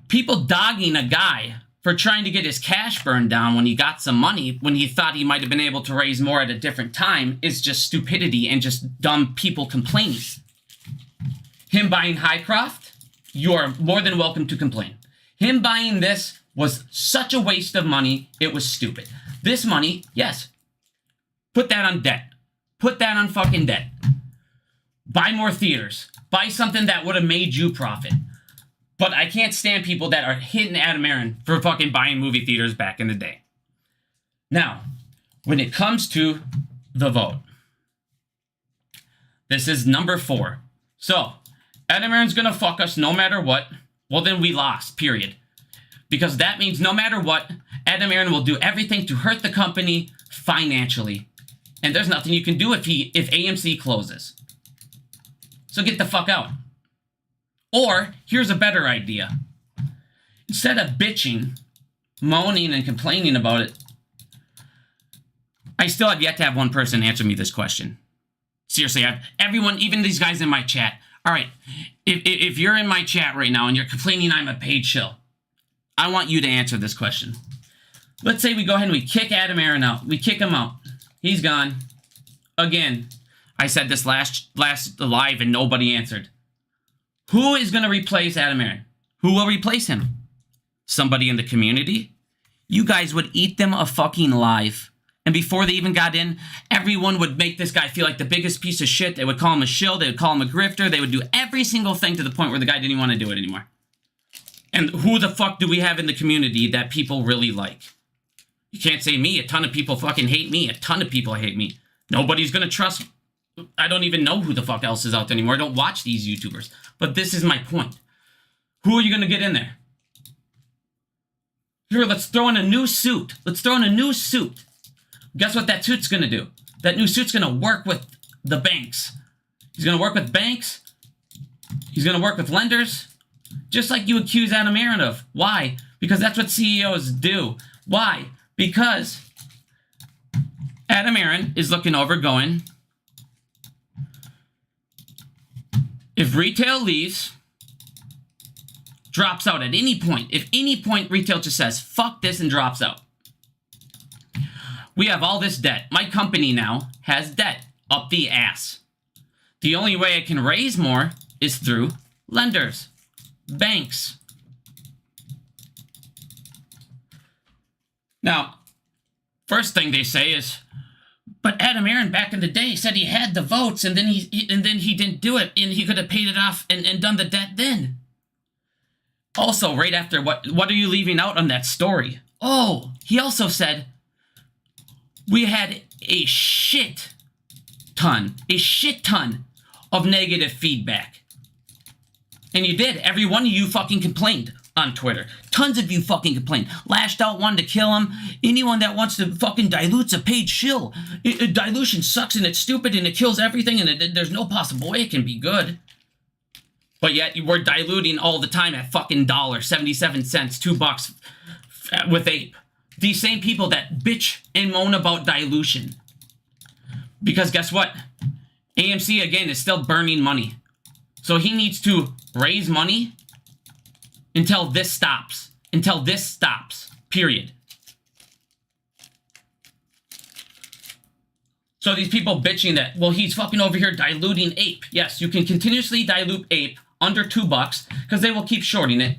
People dogging a guy for trying to get his cash burn down when he got some money, when he thought he might have been able to raise more at a different time, is just stupidity and just dumb people complaining. Him buying Highcroft, you are more than welcome to complain. Him buying this was such a waste of money, it was stupid. This money, yes, put that on debt. Put that on fucking debt. Buy more theaters. Buy something that would have made you profit. But I can't stand people that are hitting Adam Aaron for fucking buying movie theaters back in the day. Now, when it comes to the vote, this is number 4. So, Adam Aaron's gonna fuck us no matter what. Well, then we lost, period. Because that means no matter what, Adam Aaron will do everything to hurt the company financially. And there's nothing you can do if AMC closes. So get the fuck out. Or, here's a better idea. Instead of bitching, moaning, and complaining about it, I still have yet to have one person answer me this question. Seriously, everyone, even these guys in my chat. All right, if you're in my chat right now and you're complaining I'm a paid shill, I want you to answer this question. Let's say we go ahead and we kick Adam Aaron out. We kick him out. He's gone. Again, I said this last live and nobody answered. Who is going to replace Adam Aaron? Who will replace him? Somebody in the community? You guys would eat them a fucking alive. And before they even got in, everyone would make this guy feel like the biggest piece of shit. They would call him a shill. They would call him a grifter. They would do every single thing to the point where the guy didn't even want to do it anymore. And who the fuck do we have in the community that people really like? You can't say me. A ton of people fucking hate me. A ton of people hate me. Nobody's going to trust me. I don't even know who the fuck else is out there anymore. I don't watch these YouTubers. But this is my point. Who are you going to get in there? Here, let's throw in a new suit. Let's throw in a new suit. Guess what that suit's going to do? That new suit's going to work with the banks. He's going to work with banks. He's going to work with lenders. Just like you accuse Adam Aaron of. Why? Because that's what CEOs do. Why? Because Adam Aaron is looking over going, if retail leaves, drops out at any point, if any point retail just says, fuck this and drops out. We have all this debt. My company now has debt up the ass. The only way I can raise more is through lenders, banks. Now, first thing they say is, but Adam Aaron back in the day said he had the votes and then he didn't do it and he could have paid it off and done the debt then. Also, right after, what are you leaving out on that story? Oh, he also said we had a shit ton of negative feedback. And you did. Every one of you fucking complained on Twitter. Tons of you fucking complained. Lashed out, wanted to kill him. Anyone that wants to fucking dilute's a paid shill. Dilution sucks and it's stupid and it kills everything and there's no possible way it can be good. But yet we're diluting all the time at fucking $1.77, $2 with Ape. These same people that bitch and moan about dilution. Because guess what? AMC, again, is still burning money. So he needs to raise money until this stops. Until this stops. Period. So these people bitching that, well, he's fucking over here diluting Ape. Yes, you can continuously dilute Ape under $2 because they will keep shorting it.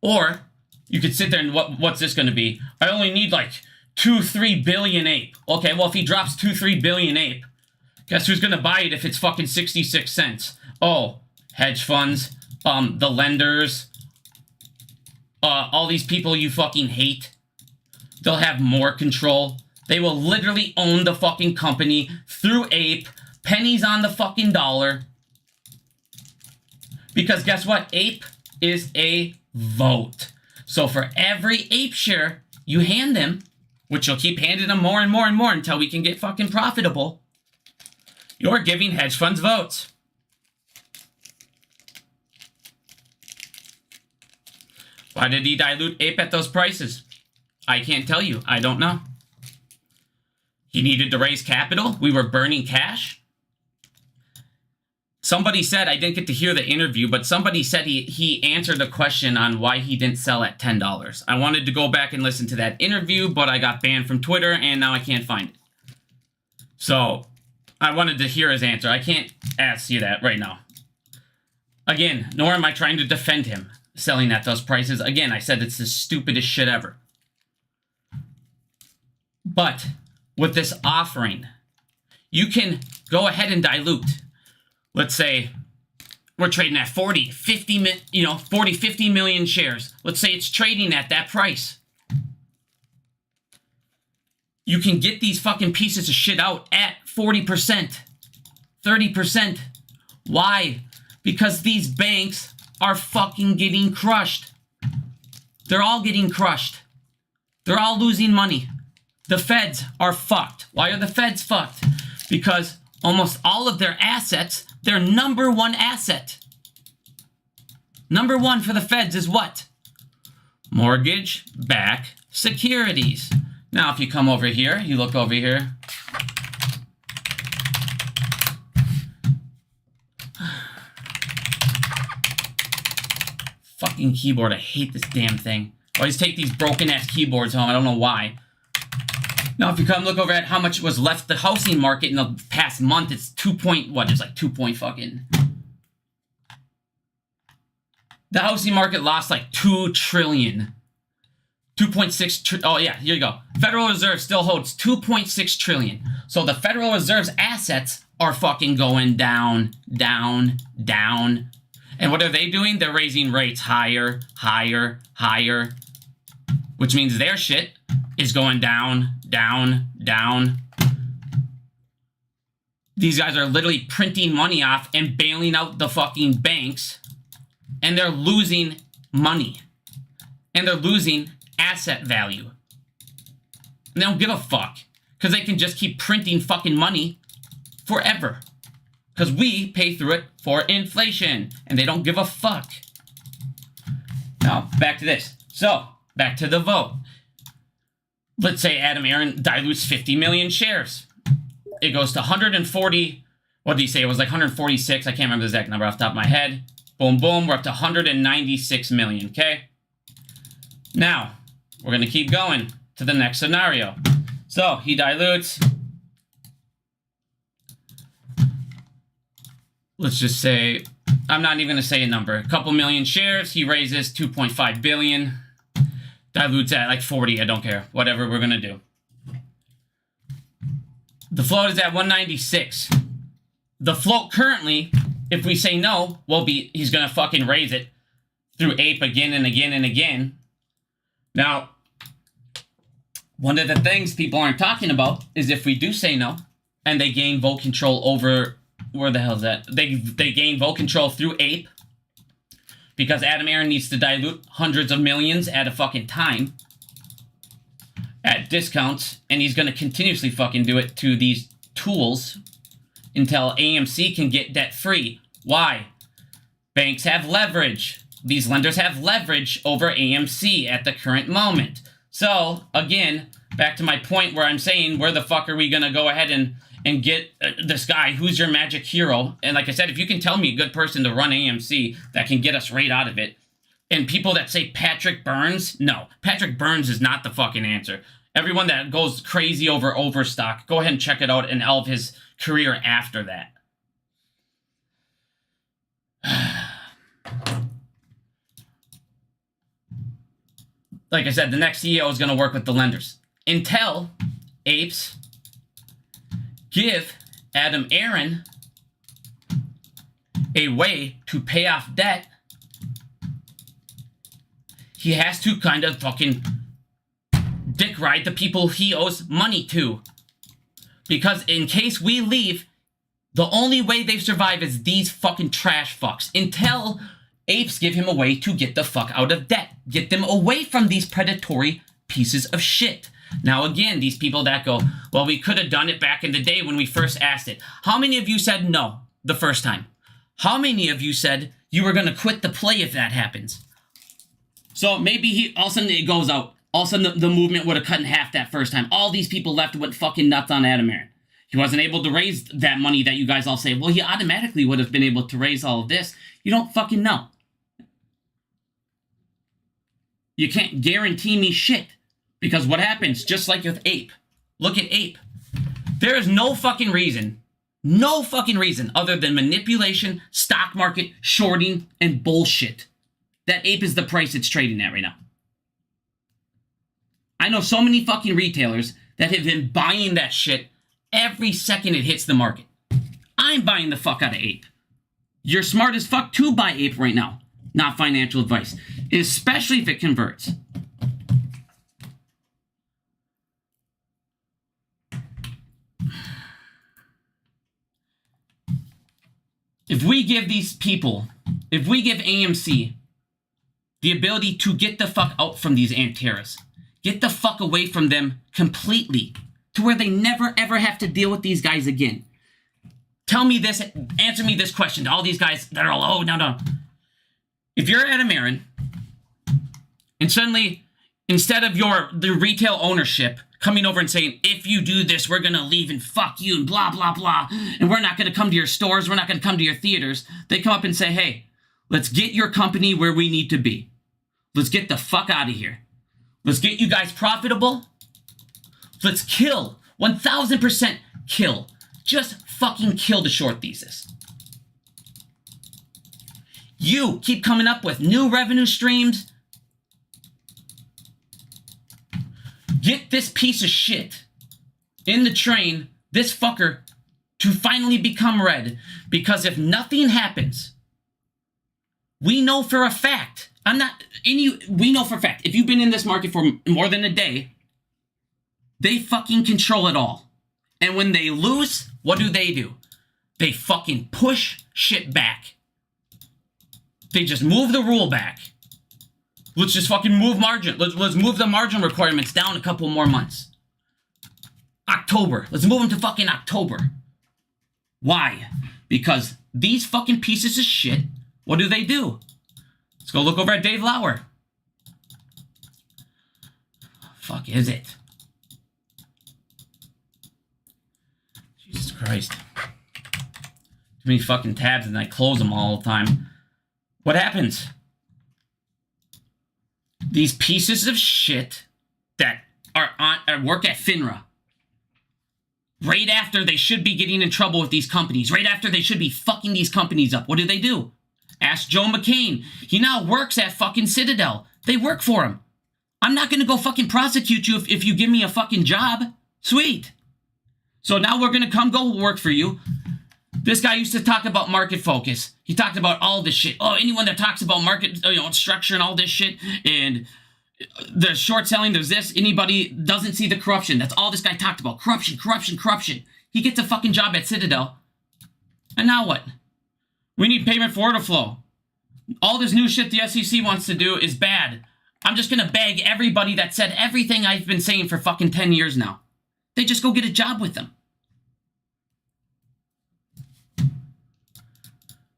Or you could sit there and what's this going to be? I only need like 2-3 billion Ape. Okay, well, if he drops 2-3 billion Ape, guess who's going to buy it if it's fucking 66 cents? Oh, hedge funds, the lenders, all these people you fucking hate. They'll have more control. They will literally own the fucking company through Ape, Pennies on the fucking dollar. Because guess what? Ape is a vote. So for every ape share you hand them, which you'll keep handing them more and more and more until we can get fucking profitable, you're giving hedge funds votes. Why did he dilute ape at those prices? I can't tell you. I don't know. He needed to raise capital. We were burning cash. Somebody said, I didn't get to hear the interview, but somebody said he answered a question on why he didn't sell at $10. I wanted to go back and listen to that interview, but I got banned from Twitter, and now I can't find it. So, I wanted to hear his answer. I can't ask you that right now. Again, nor am I trying to defend him selling at those prices. Again, I said it's the stupidest shit ever. But with this offering, you can go ahead and dilute. Let's say we're trading at 50 million shares. Let's say it's trading at that price. You can get these fucking pieces of shit out at 40%, 30%. Why? Because these banks are fucking getting crushed. They're all getting crushed. They're all losing money. The feds are fucked. Why are the feds fucked? Because almost all of their assets, their number one asset, number one for the feds is what? Mortgage-backed securities. Now, if you come over here, you look over here. Fucking keyboard, I hate this damn thing. I always take these broken-ass keyboards home, I don't know why. Now, if you come look over at how much was left the housing market in the past month, it's 2 point, what, it's like 2 point fucking... The housing market lost like 2 trillion. 2.6, oh yeah, here you go. Federal Reserve still holds 2.6 trillion. So the Federal Reserve's assets are fucking going down, down, down. And what are they doing? They're raising rates higher, higher, higher. Which means their shit is going down, down, down. These guys are literally printing money off and bailing out the fucking banks. And they're losing money. And they're losing asset value. And they don't give a fuck. Because they can just keep printing fucking money forever. Because we pay through it for inflation. And they don't give a fuck. Now, back to this. So, back to the vote. Let's say Adam Aaron dilutes 50 million shares. It goes to 140. What did he say? It was like 146. I can't remember the exact number off the top of my head. Boom, boom. We're up to 196 million, okay? Now, we're going to keep going to the next scenario. So, he dilutes. Let's just say, I'm not even going to say a number. A couple million shares. He raises 2.5 billion. Dilutes at like 40. I don't care. Whatever we're going to do. The float is at 196. The float currently, if we say no, will be, he's going to fucking raise it through ape again and again and again. Now, one of the things people aren't talking about is if we do say no, and they gain vote control over, where the hell is that? They gain vote control through ape, because Adam Aaron needs to dilute hundreds of millions at a fucking time, at discounts, and he's going to continuously fucking do it to these tools until AMC can get debt-free. Why? Banks have leverage. These lenders have leverage over AMC at the current moment. So, again, back to my point where I'm saying, where the fuck are we going to go ahead and get this guy? Who's your magic hero? And like I said, if you can tell me a good person to run AMC that can get us right out of it. And people that say Patrick Burns, no. Patrick Burns is not the fucking answer. Everyone that goes crazy over Overstock, go ahead and check it out and all of his career after that. Like I said, the next CEO is going to work with the lenders. Until apes give Adam Aaron a way to pay off debt, he has to kind of fucking dick ride the people he owes money to. Because in case we leave, The only way they survive is these fucking trash fucks. Until apes give him a way to get the fuck out of debt. Get them away from these predatory pieces of shit. Now again, these people that go, well, we could have done it back in the day when we first asked it. How many of you said no the first time? How many of you said you were going to quit the play if that happens? So maybe all of a sudden it goes out. All of a sudden the movement would have cut in half that first time. All these people left and went fucking nuts on Adam Aaron. He wasn't able to raise that money that you guys all say, well, he automatically would have been able to raise all of this. You don't fucking know. You can't guarantee me shit. Because what happens, just like with Ape. Look at Ape. There is no fucking reason other than manipulation, stock market, shorting, and bullshit that Ape is the price it's trading at right now. I know so many fucking retailers that have been buying that shit every second it hits the market. I'm buying the fuck out of Ape. You're smart as fuck to buy Ape right now. Not financial advice. Especially if it converts. If we give these people, if we give AMC the ability to get the fuck out from these Anteras, get the fuck away from them completely, to where they never ever have to deal with these guys again. Tell me this, answer me this question to all these guys that are all, oh, no. If you're Adam Aaron, and suddenly, instead of the retail ownership coming over and saying, if you do this, we're going to leave and fuck you and blah, blah, blah, and we're not going to come to your stores, we're not going to come to your theaters, they come up and say, hey, let's get your company where we need to be. Let's get the fuck out of here. Let's get you guys profitable. Let's kill. 1000% kill. Just fucking kill the short thesis. You keep coming up with new revenue streams. Get this piece of shit in the train, this fucker, to finally become red. Because if nothing happens, we know for a fact, we know for a fact, if you've been in this market for more than a day, they fucking control it all. And when they lose, what do? They fucking push shit back. They just move the rule back. Let's just fucking move margin. Let's move the margin requirements down a couple more months. October. Let's move them to fucking October. Why? Because these fucking pieces of shit, what do? Let's go look over at Dave Lauer. Fuck is it? Jesus Christ. Too many fucking tabs and I close them all the time. What happens? These pieces of shit that are work at FINRA, right after they should be getting in trouble with these companies, right after they should be fucking these companies up, what do? Ask Joe McCain. He now works at fucking Citadel. They work for him. I'm not going to go fucking prosecute you if you give me a fucking job. Sweet. So now we're going to go work for you. This guy used to talk about market focus. He talked about all this shit. Oh, anyone that talks about market, structure and all this shit, and the short selling, there's this. Anybody doesn't see the corruption. That's all this guy talked about. Corruption. He gets a fucking job at Citadel. And now what? We need payment for order flow. All this new shit the SEC wants to do is bad. I'm just going to beg everybody that said everything I've been saying for fucking 10 years now. They just go get a job with them.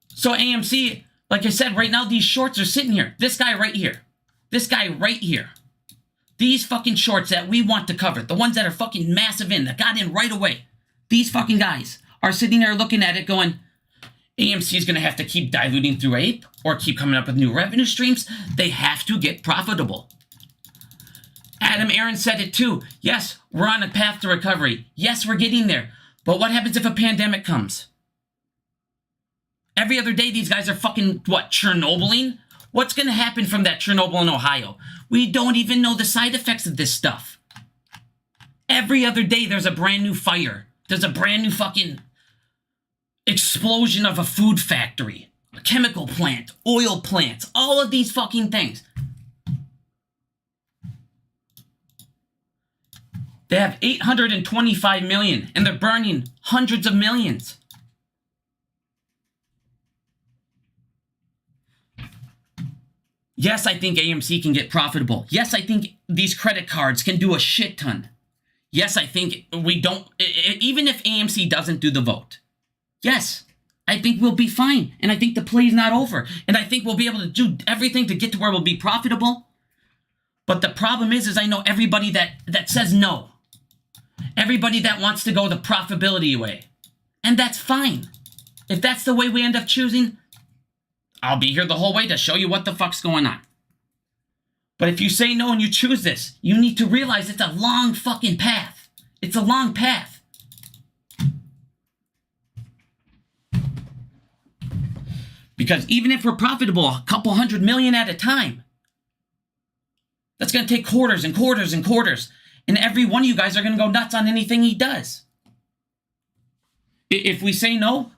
So AMC, like I said, right now these shorts are sitting here. This guy right here. These fucking shorts that we want to cover, the ones that are fucking massive that got in right away. These fucking guys are sitting there looking at it going, AMC is going to have to keep diluting through Ape or keep coming up with new revenue streams. They have to get profitable. Adam Aaron said it too. Yes, we're on a path to recovery. Yes, we're getting there. But what happens if a pandemic comes? Every other day, these guys are fucking, Chernobyling? What's going to happen from that Chernobyl in Ohio? We don't even know the side effects of this stuff. Every other day, there's a brand new fire. There's a brand new fucking explosion of a food factory, a chemical plant, oil plants, all of these fucking things. They have 825 million, and they're burning hundreds of millions. Yes, I think AMC can get profitable. Yes, I think these credit cards can do a shit ton. Yes, I think we don't, even if AMC doesn't do the vote. Yes, I think we'll be fine. And I think the play's not over. And I think we'll be able to do everything to get to where we'll be profitable. But the problem is I know everybody that says no. Everybody that wants to go the profitability way. And that's fine. If that's the way we end up choosing, I'll be here the whole way to show you what the fuck's going on. But if you say no and you choose this, you need to realize it's a long fucking path. It's a long path. Because even if we're profitable a couple $100 million at a time, that's going to take quarters and quarters and quarters. And every one of you guys are going to go nuts on anything he does. If we say no,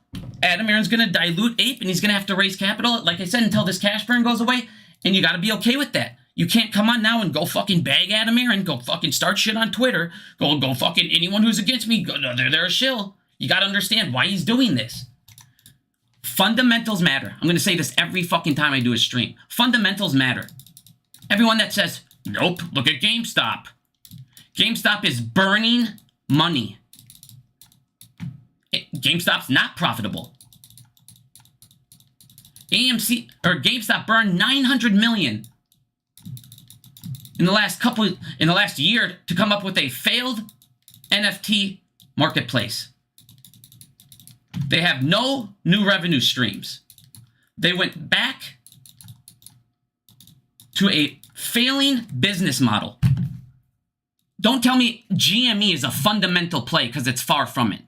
Adam Aaron's going to dilute Ape and he's going to have to raise capital, like I said, until this cash burn goes away. And you got to be okay with that. You can't come on now and go fucking bag Adam Aaron, go fucking start shit on Twitter, go fucking anyone who's against me, they're a shill. You got to understand why he's doing this. Fundamentals matter. I'm going to say this every fucking time I do a stream. Fundamentals matter. Everyone that says, nope, look at GameStop. GameStop is burning money. GameStop's not profitable. GameStop burned $900 million in the last year to come up with a failed NFT marketplace. They have no new revenue streams. They went back to a failing business model. Don't tell me GME is a fundamental play, because it's far from it.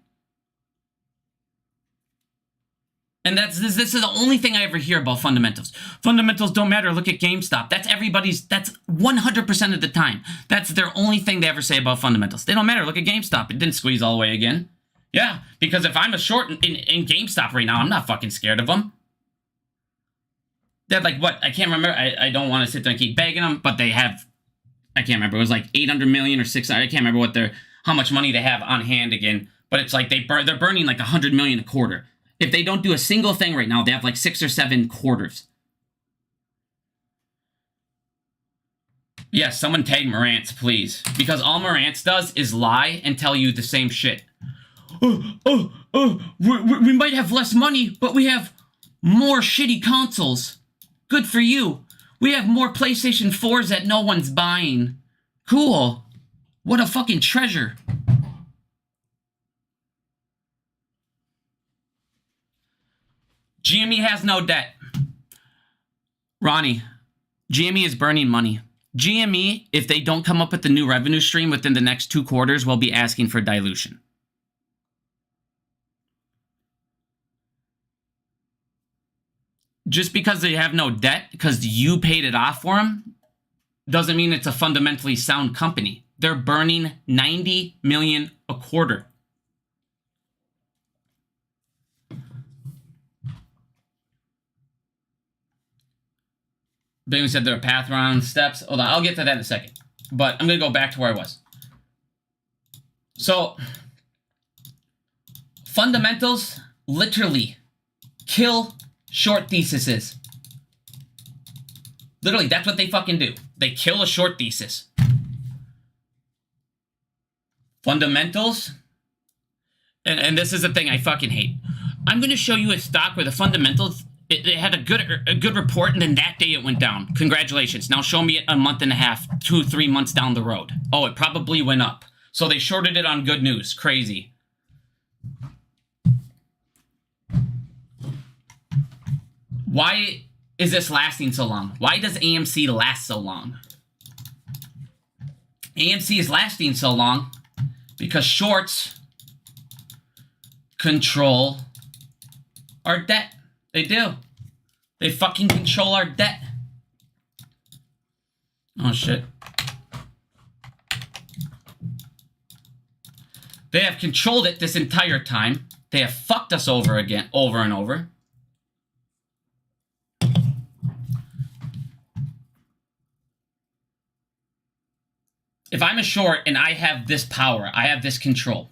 And this is the only thing I ever hear about fundamentals. Fundamentals don't matter. Look at GameStop. That's 100% of the time. That's their only thing they ever say about fundamentals. They don't matter. Look at GameStop. It didn't squeeze all the way again. Yeah, because if I'm a short in GameStop right now, I'm not fucking scared of them. They're like, what? I can't remember. I don't want to sit there and keep begging them, but they have, I can't remember. It was like 800 million or 600. I can't remember how much money they have on hand again. But it's like they're burning like 100 million a quarter. If they don't do a single thing right now, they have like 6 or 7 quarters. Yes, someone tag Marantz, please. Because all Marantz does is lie and tell you the same shit. We might have less money, but we have more shitty consoles. Good for you. We have more PlayStation 4s that no one's buying. Cool. What a fucking treasure. GME has no debt. Ronnie, GME is burning money. GME, if they don't come up with the new revenue stream within the next 2 quarters, will be asking for dilution. Just because they have no debt, because you paid it off for them, doesn't mean it's a fundamentally sound company. They're burning $90 million a quarter. Bailey said there are path around steps. Hold on, I'll get to that in a second. But I'm going to go back to where I was. So, fundamentals literally kill short theses. Literally, that's what they fucking do. They kill a short thesis. Fundamentals, and this is the thing I fucking hate. I'm going to show you a stock where the fundamentals, it had a good report, and then that day it went down. Congratulations. Now show me it a month and a half, 2-3 months down the road. Oh, it probably went up. So they shorted it on good news. Crazy. Why is this lasting so long? Why does AMC last so long? AMC is lasting so long because shorts control our debt. They do. They fucking control our debt. Oh, shit. They have controlled it this entire time. They have fucked us over again, over and over. If I'm a short and I have this power, I have this control.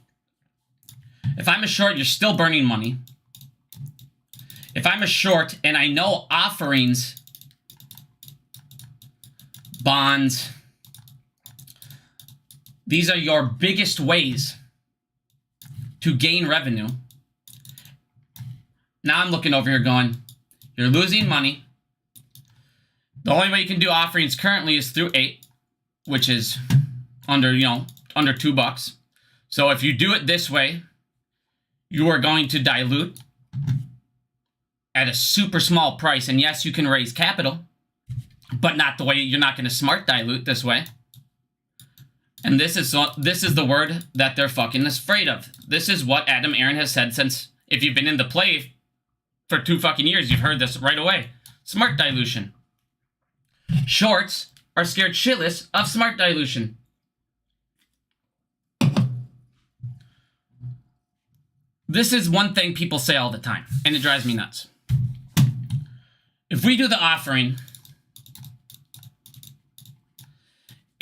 If I'm a short, you're still burning money. If I'm a short and I know offerings bonds. These are your biggest ways to gain revenue. Now I'm looking over here going, you're losing money. The only way you can do offerings currently is through APE, which is under, under $2. So if you do it this way, you are going to dilute at a super small price. And yes, you can raise capital, but not the way, you're not going to smart dilute this way. And this is the word that they're fucking afraid of. This is what Adam Aron has said since, if you've been in the play for 2 fucking years, you've heard this right away. Smart dilution. Shorts are scared shitless of smart dilution. This is one thing people say all the time, and it drives me nuts. If we do the offering,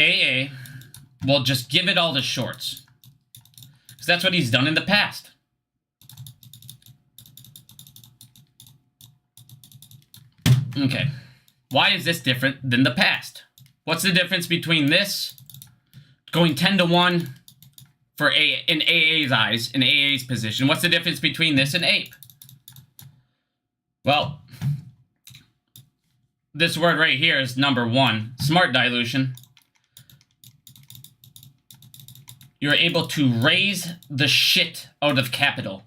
AA will just give it all to shorts. Because that's what he's done in the past. Okay. Why is this different than the past? What's the difference between this going 10-to-1 for in AA's eyes, in AA's position? What's the difference between this and APE? Well, this word right here is number 1, smart dilution. You're able to raise the shit out of capital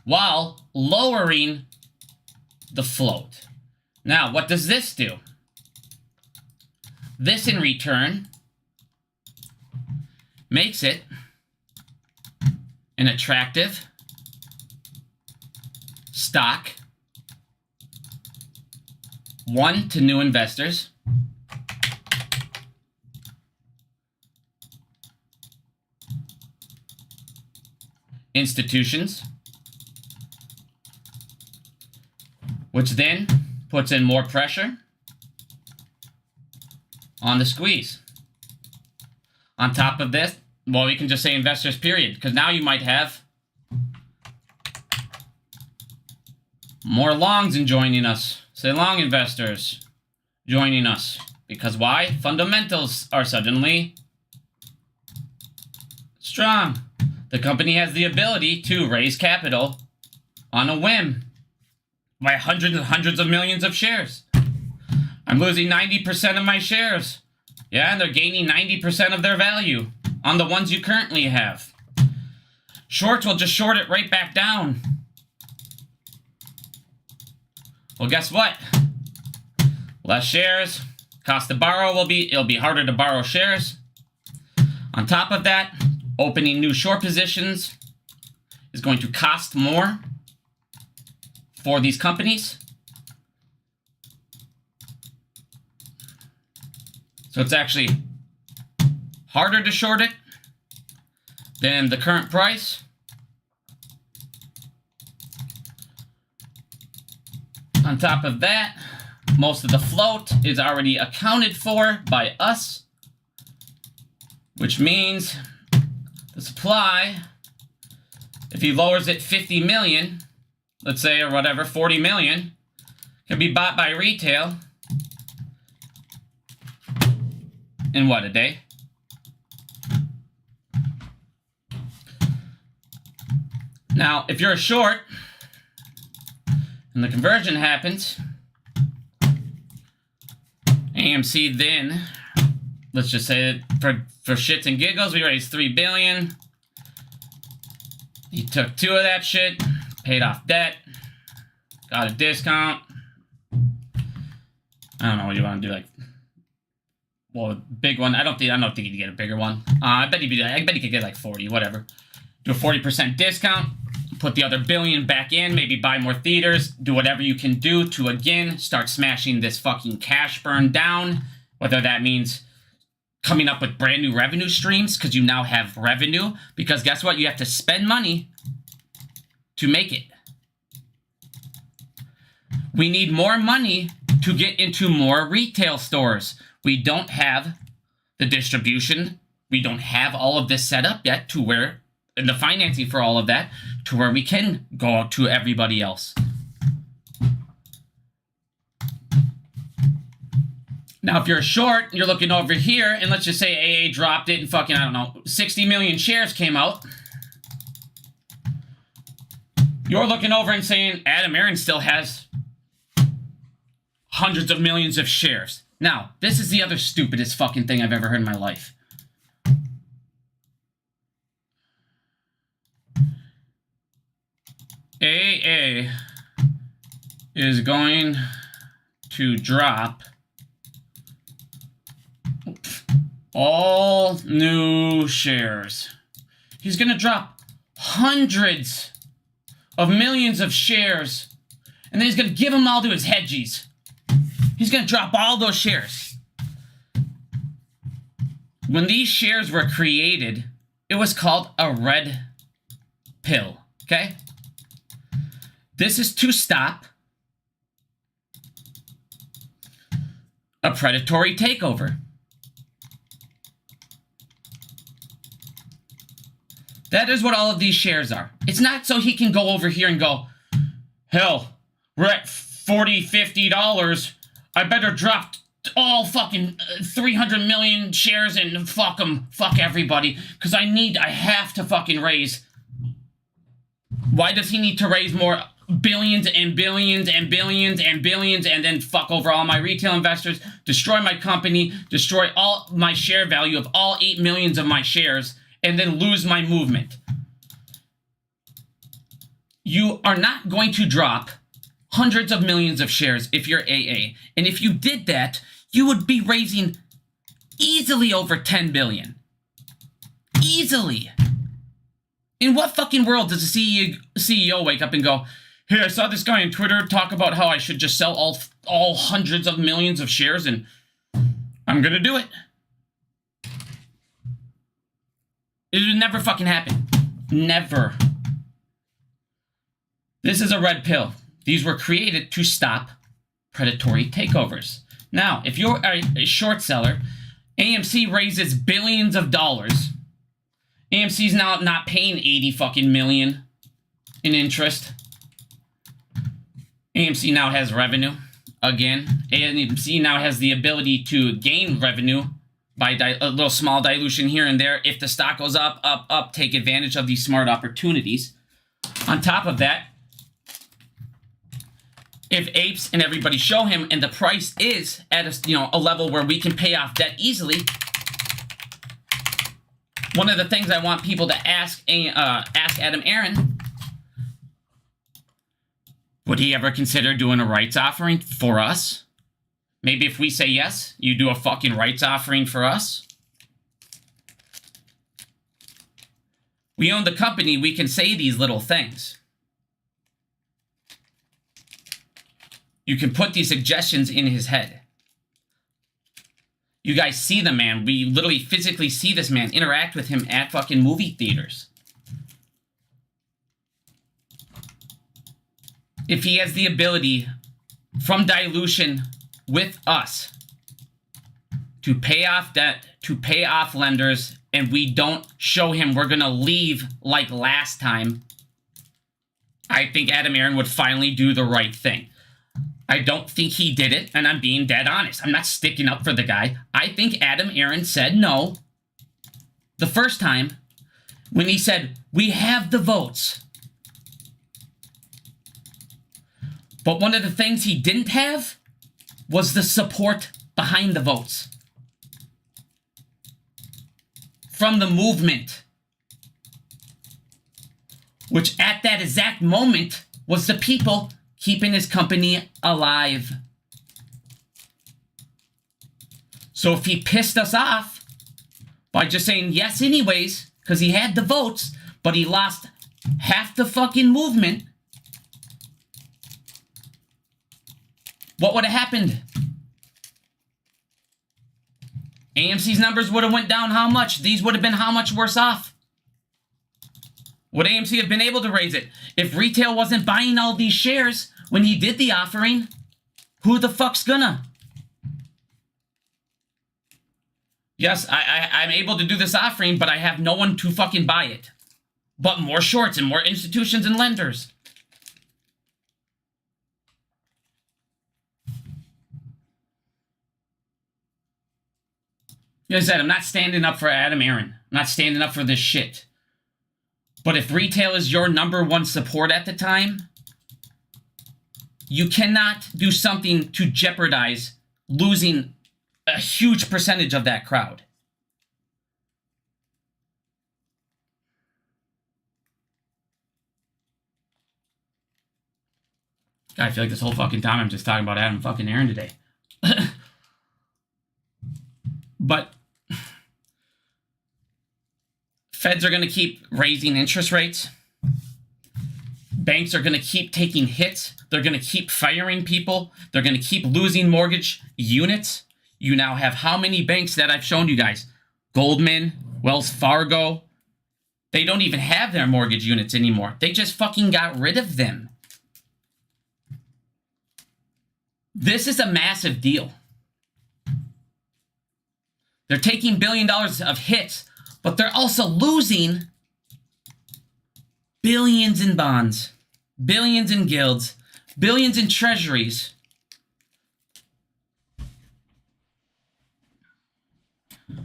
while lowering the float. Now, what does this do? This, in return, makes it an attractive stock, one, to new investors, institutions, which then puts in more pressure on the squeeze. On top of this, well, we can just say investors, period, because now you might have more longs in joining us. Say long investors joining us. Because why? Fundamentals are suddenly strong. The company has the ability to raise capital on a whim by hundreds and hundreds of millions of shares. I'm losing 90% of my shares. Yeah, and they're gaining 90% of their value on the ones you currently have. Shorts will just short it right back down. Well, guess what? Less shares. Cost to borrow it'll be harder to borrow shares. On top of that, opening new short positions is going to cost more for these companies. So it's actually harder to short it than the current price. On top of that, most of the float is already accounted for by us, which means the supply, if he lowers it 50 million, let's say, or whatever, 40 million, can be bought by retail in what, a day? Now, if you're a short and the conversion happens, AMC then, let's just say that for shits and giggles, we raised $3 billion. He took 2 of that shit, paid off debt, got a discount. I don't know what you want to do, like, well, big one. I don't think he'd get a bigger one. I bet he could get like 40, whatever. Do a 40% discount. Put the other $1 billion back in. Maybe buy more theaters. Do whatever you can do to again start smashing this fucking cash burn down. Whether that means coming up with brand new revenue streams because you now have revenue. Because guess what? You have to spend money to make it. We need more money to get into more retail stores. We don't have the distribution. We don't have all of this set up yet to where, and the financing for all of that, to where we can go out to everybody else. Now, if you're a short, you're looking over here, and let's just say AA dropped it and fucking, I don't know, 60 million shares came out. You're looking over and saying, Adam Aron still has hundreds of millions of shares. Now, this is the other stupidest fucking thing I've ever heard in my life. AA is going to drop all new shares. He's going to drop hundreds of millions of shares, and then he's going to give them all to his hedgies. He's going to drop all those shares. When these shares were created, it was called a red pill, okay? This is to stop a predatory takeover. That is what all of these shares are. It's not so he can go over here and go, hell, we're at $40, $50. I better drop all fucking 300 million shares and fuck them, fuck everybody, because I have to fucking raise. Why does he need to raise more billions and billions and billions and billions and then fuck over all my retail investors, destroy my company, destroy all my share value of all 8 millions of my shares, and then lose my movement? You are not going to drop hundreds of millions of shares if you're AA. And if you did that, you would be raising easily over 10 billion. Easily. In what fucking world does a CEO wake up and go, hey, I saw this guy on Twitter talk about how I should just sell all hundreds of millions of shares and I'm gonna do it. It would never fucking happen. Never. This is a red pill. These were created to stop predatory takeovers. Now, if you're a short seller, AMC raises billions of dollars. AMC's now not paying 80 fucking million in interest. AMC now has revenue again. AMC now has the ability to gain revenue by a little small dilution here and there. If the stock goes up, up, take advantage of these smart opportunities. On top of that, if apes and everybody show him and the price is at a level where we can pay off debt easily, one of the things I want people to ask Adam Aron, would he ever consider doing a rights offering for us? Maybe if we say yes, you do a fucking rights offering for us. We own the company, we can say these little things. You can put these suggestions in his head. You guys see the man. We literally physically see this man interact with him at fucking movie theaters. If he has the ability from dilution with us to pay off debt, to pay off lenders, and we don't show him we're going to leave like last time, I think Adam Aron would finally do the right thing. I don't think he did it, and I'm being dead honest. I'm not sticking up for the guy. I think Adam Aron said no the first time when he said, we have the votes. But one of the things he didn't have was the support behind the votes from the movement, which at that exact moment was the people keeping his company alive. So if he pissed us off by just saying yes anyways, because he had the votes, but he lost half the fucking movement, what would have happened? AMC's numbers would have went down how much? These would have been how much worse off? Would AMC have been able to raise it? If retail wasn't buying all these shares when he did the offering, who the fuck's gonna? Yes, I'm able to do this offering, but I have no one to fucking buy it. But more shorts and more institutions and lenders. Like I said, I'm not standing up for Adam Aaron. I'm not standing up for this shit. But if retail is your #1 support at the time, you cannot do something to jeopardize losing a huge percentage of that crowd. God, I feel like this whole fucking time I'm just talking about Adam fucking Aaron today. But Feds are going to keep raising interest rates. Banks are going to keep taking hits. They're going to keep firing people. They're going to keep losing mortgage units. You now have how many banks that I've shown you guys? Goldman, Wells Fargo. They don't even have their mortgage units anymore. They just fucking got rid of them. This is a massive deal. They're taking $1 billion of hits, but they're also losing billions in bonds, billions in gilds, billions in treasuries.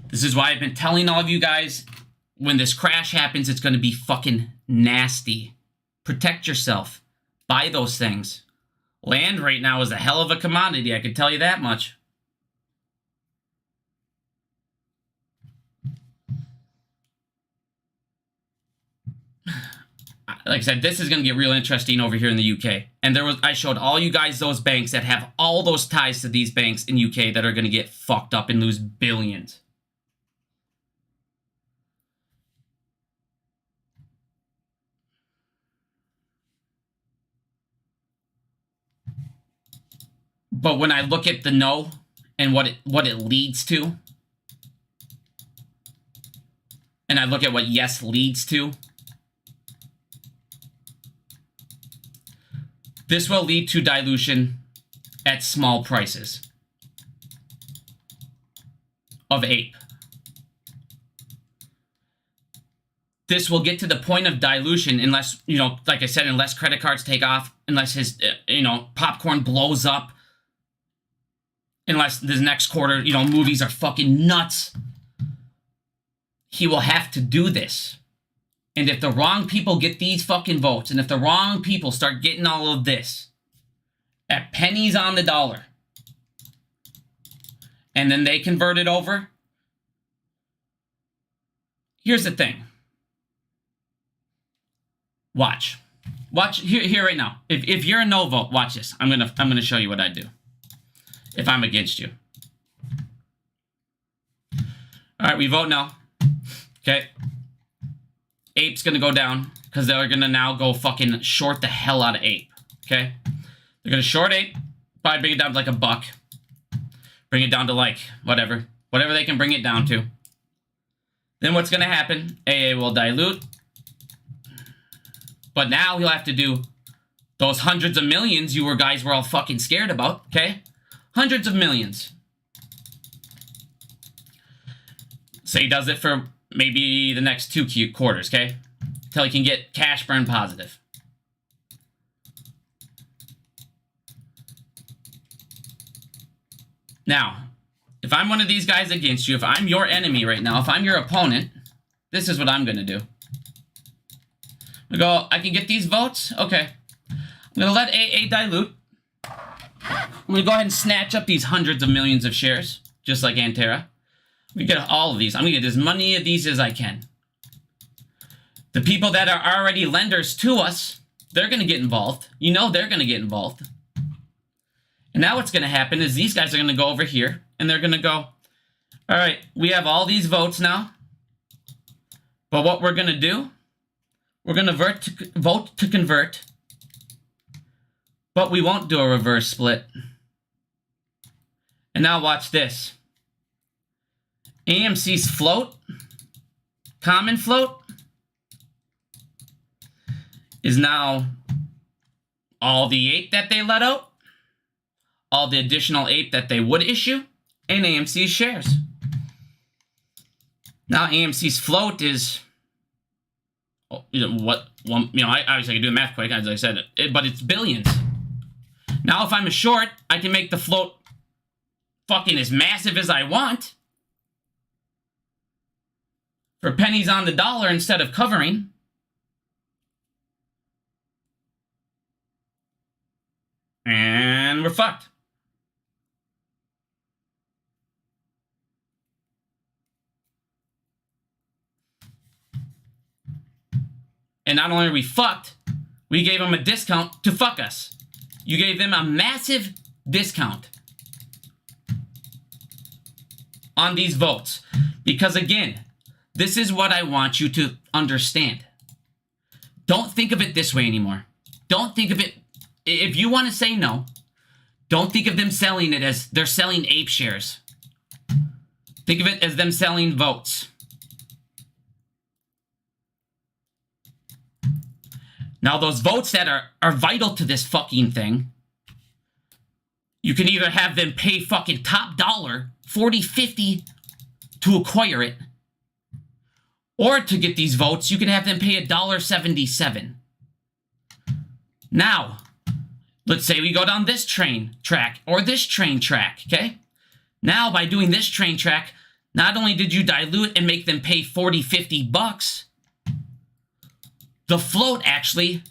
This is why I've been telling all of you guys, when this crash happens, it's going to be fucking nasty. Protect yourself. Buy those things. Land right now is a hell of a commodity, I can tell you that much. Like I said, this is going to get real interesting over here in the UK. And I showed all you guys those banks that have all those ties to these banks in UK that are going to get fucked up and lose billions. But when I look at the no and what it leads to, and I look at what yes leads to, this will lead to dilution at small prices of ape. This will get to the point of dilution unless, like I said, unless credit cards take off, unless his, popcorn blows up, unless this next quarter, movies are fucking nuts. He will have to do this. And if the wrong people get these fucking votes, and if the wrong people start getting all of this at pennies on the dollar, and then they convert it over, here's the thing. Watch here right now. If you're a no vote, watch this. I'm gonna show you what I do if I'm against you. All right, we vote no. Okay. Ape's gonna go down because they're gonna now go fucking short the hell out of ape. Okay, they're gonna short ape, probably bring it down to like $1, bring it down to like whatever they can bring it down to. Then what's gonna happen? AA will dilute, but now he'll have to do those hundreds of millions you guys were all fucking scared about. Okay, hundreds of millions. So he does it for maybe the next 2 quarters, okay? Until he can get cash burn positive. Now, if I'm one of these guys against you, if I'm your enemy right now, if I'm your opponent, this is what I'm going to do. I'm going to go, I can get these votes? Okay. I'm going to let AA dilute. I'm going to go ahead and snatch up these hundreds of millions of shares, just like Antera. We get all of these. I'm going to get as many of these as I can. The people that are already lenders to us, they're going to get involved. They're going to get involved. And now what's going to happen is these guys are going to go over here, and they're going to go, all right, we have all these votes now. But what we're going to do, we're going to vote to convert. But we won't do a reverse split. And now watch this. AMC's float, common float, is now all the ape that they let out, all the additional ape that they would issue, and AMC's shares. Now AMC's float is, I obviously can do the math quick, as I said, but it's billions. Now if I'm a short, I can make the float fucking as massive as I want. for pennies on the dollar instead of covering. And we're fucked. And not only are we fucked, we gave them a discount to fuck us. You gave them a massive discount on these votes. Because again, this is what I want you to understand. Don't think of it this way anymore. Don't think of it, if you want to say no, don't think of them selling it as they're selling ape shares. Think of it as them selling votes. Now, those votes that are vital to this fucking thing, you can either have them pay fucking top dollar, $40, $50 to acquire it, or to get these votes, you can have them pay $1.77. Now, let's say we go down this train track or this train track, okay? Now, by doing this train track, not only did you dilute and make them pay $40, $50, the float actually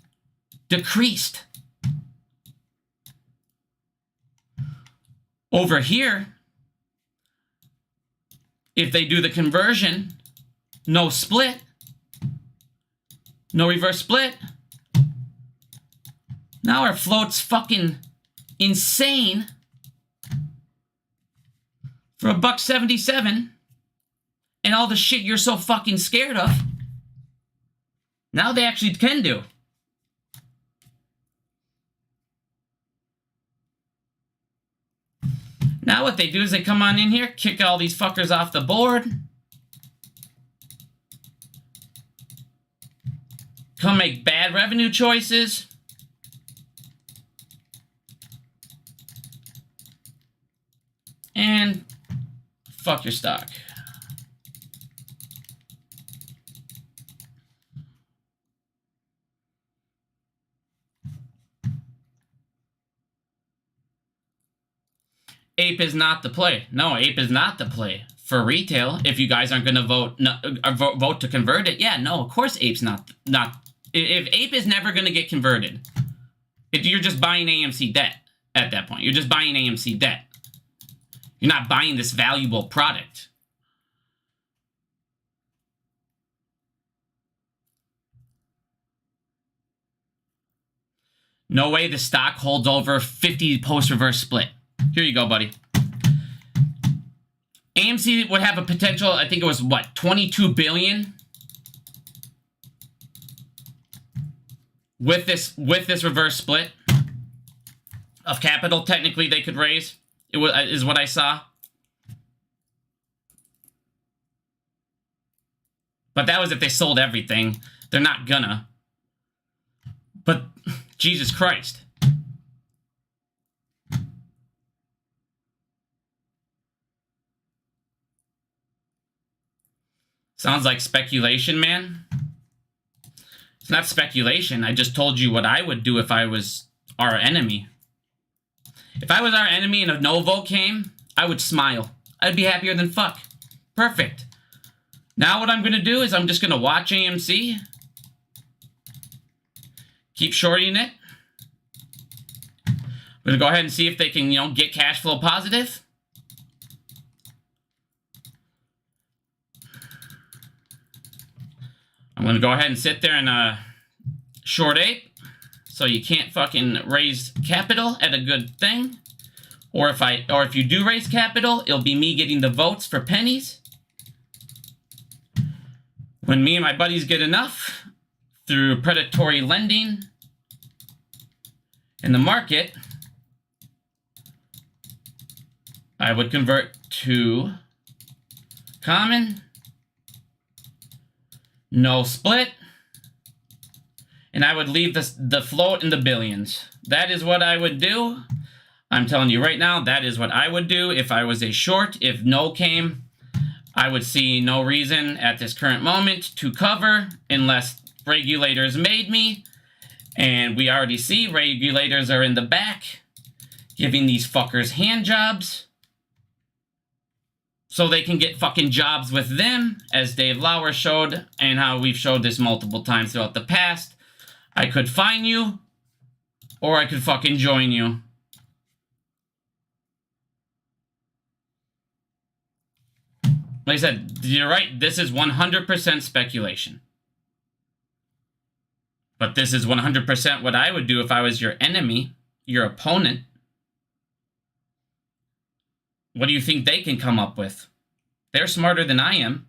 decreased. Over here, if they do the conversion, no split, no reverse split, now our float's fucking insane for $1.77, and all the shit you're so fucking scared of, now they actually can do. Now what they do is they come on in here, kick all these fuckers off the board, come make bad revenue choices, and fuck your stock. Ape is not the play. No, Ape is not the play for retail. If you guys aren't going to vote to convert it, yeah, no, of course Ape's not. If Ape is never going to get converted, if you're just buying AMC debt at that point, you're just buying AMC debt. You're not buying this valuable product. No way the stock holds over 50 post-reverse split. Here you go, buddy. AMC would have a potential, I think it was, what, 22 billion? With this reverse split of capital, technically they could raise. It was, is what I saw. But that was if they sold everything. They're not gonna. But, Jesus Christ. Sounds like speculation, man. It's not speculation. I just told you what I would do if I was our enemy. If I was our enemy and a no vote came, I would smile. I'd be happier than fuck. Perfect. Now what I'm going to do is I'm just going to watch AMC. Keep shorting it. I'm going to go ahead and see if they can, get cash flow positive. I'm going to go ahead and sit there and short Ape. So you can't fucking raise capital at a good thing. Or if you do raise capital, it'll be me getting the votes for pennies. When me and my buddies get enough through predatory lending in the market, I would convert to common, no split, and I would leave the float in the billions. That is what I would do. I'm telling you right now, that is what I would do if I was a short. If no came, I would see no reason at this current moment to cover unless regulators made me. And we already see regulators are in the back giving these fuckers hand jobs. so they can get fucking jobs with them, as Dave Lauer showed, and how we've showed this multiple times throughout the past. I could fine you, or I could fucking join you. Like I said, you're right, this is 100% speculation. But this is 100% what I would do if I was your enemy, your opponent. What do you think they can come up with? They're smarter than I am.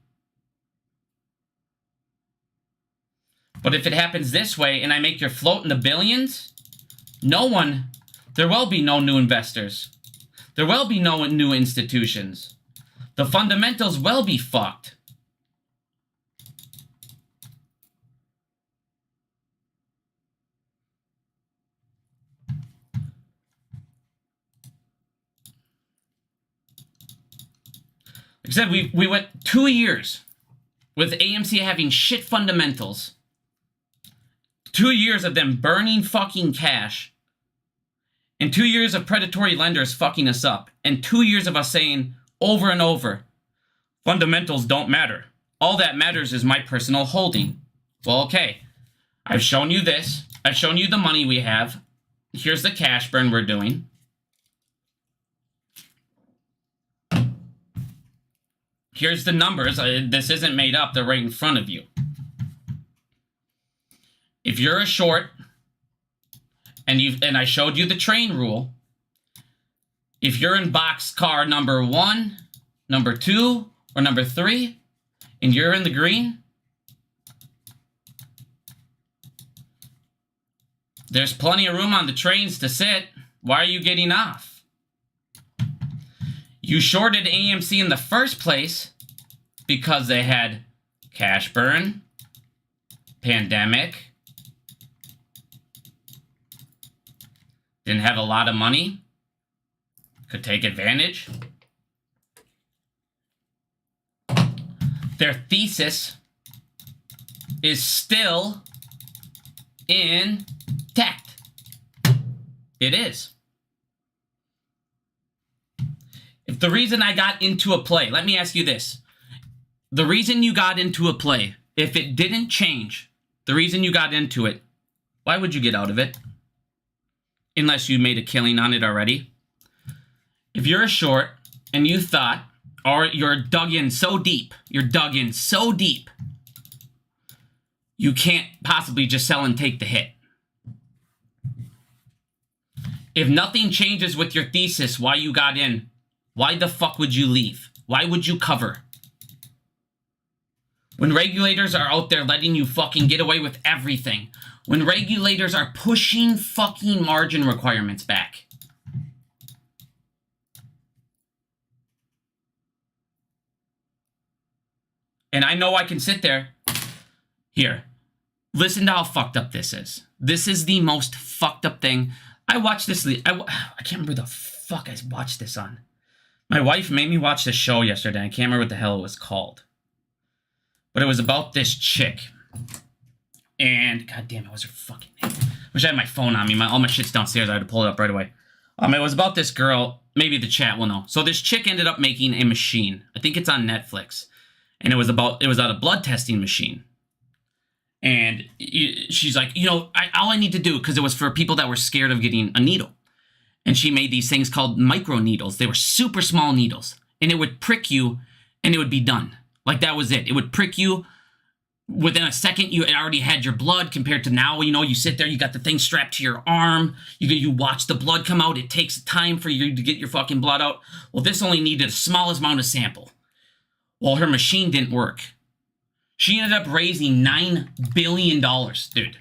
But if it happens this way and I make your float in the billions, there will be no new investors. There will be no new institutions. The fundamentals will be fucked. Like I said, we went 2 years with AMC having shit fundamentals. 2 years of them burning fucking cash. And 2 years of predatory lenders fucking us up. And 2 years of us saying over and over, fundamentals don't matter. All that matters is my personal holding. Well, okay. I've shown you this. I've shown you the money we have. Here's the cash burn we're doing. Here's the numbers. This isn't made up. They're right in front of you. If you're a short, and I showed you the train rule, if you're in boxcar number 1, number 2, or number 3, and you're in the green, there's plenty of room on the trains to sit. Why are you getting off? You shorted AMC in the first place because they had cash burn, pandemic, didn't have a lot of money, could take advantage. Their thesis is still intact. It is. If the reason I got into a play, let me ask you this. The reason you got into a play, if it didn't change, the reason you got into it, why would you get out of it? Unless you made a killing on it already. If you're a short and you thought, or you're dug in so deep, you can't possibly just sell and take the hit. If nothing changes with your thesis, why you got in, why the fuck would you leave? Why would you cover? When regulators are out there letting you fucking get away with everything. When regulators are pushing fucking margin requirements back. And I know I can sit there. Here. Listen to how fucked up this is. This is the most fucked up thing. I watched this. I can't remember the fuck I watched this on. My wife made me watch this show yesterday. I can't remember what the hell it was called. But it was about this chick. And, god damn, it was her fucking name. Wish I had my phone on me. All my shit's downstairs. I had to pull it up right away. It was about this girl. Maybe the chat will know. So this chick ended up making a machine. I think it's on Netflix. And it was on a blood testing machine. And she's like, all I need to do, because it was for people that were scared of getting a needle. And she made these things called micro needles. They were super small needles. And it would prick you, and it would be done. Like, that was it. It would prick you. Within a second, you already had your blood, compared to now, you sit there, you got the thing strapped to your arm. You watch the blood come out. It takes time for you to get your fucking blood out. Well, this only needed the smallest amount of sample. Well, her machine didn't work. She ended up raising $9 billion, dude.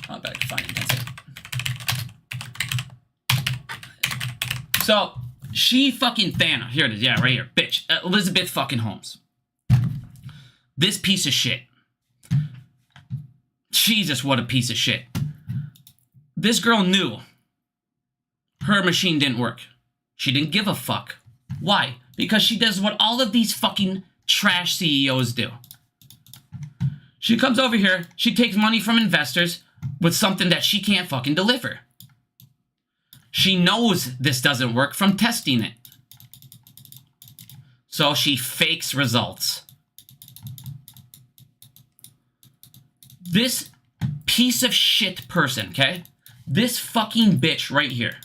Oh, I better find it. That's it. So, she fucking Thanos. Here it is. Yeah, right here. Bitch. Elizabeth fucking Holmes. This piece of shit. Jesus, what a piece of shit. This girl knew her machine didn't work. She didn't give a fuck. Why? Because she does what all of these fucking trash CEOs do. She comes over here, she takes money from investors with something that she can't fucking deliver. She knows this doesn't work from testing it. So she fakes results. This piece of shit person, okay? This fucking bitch right here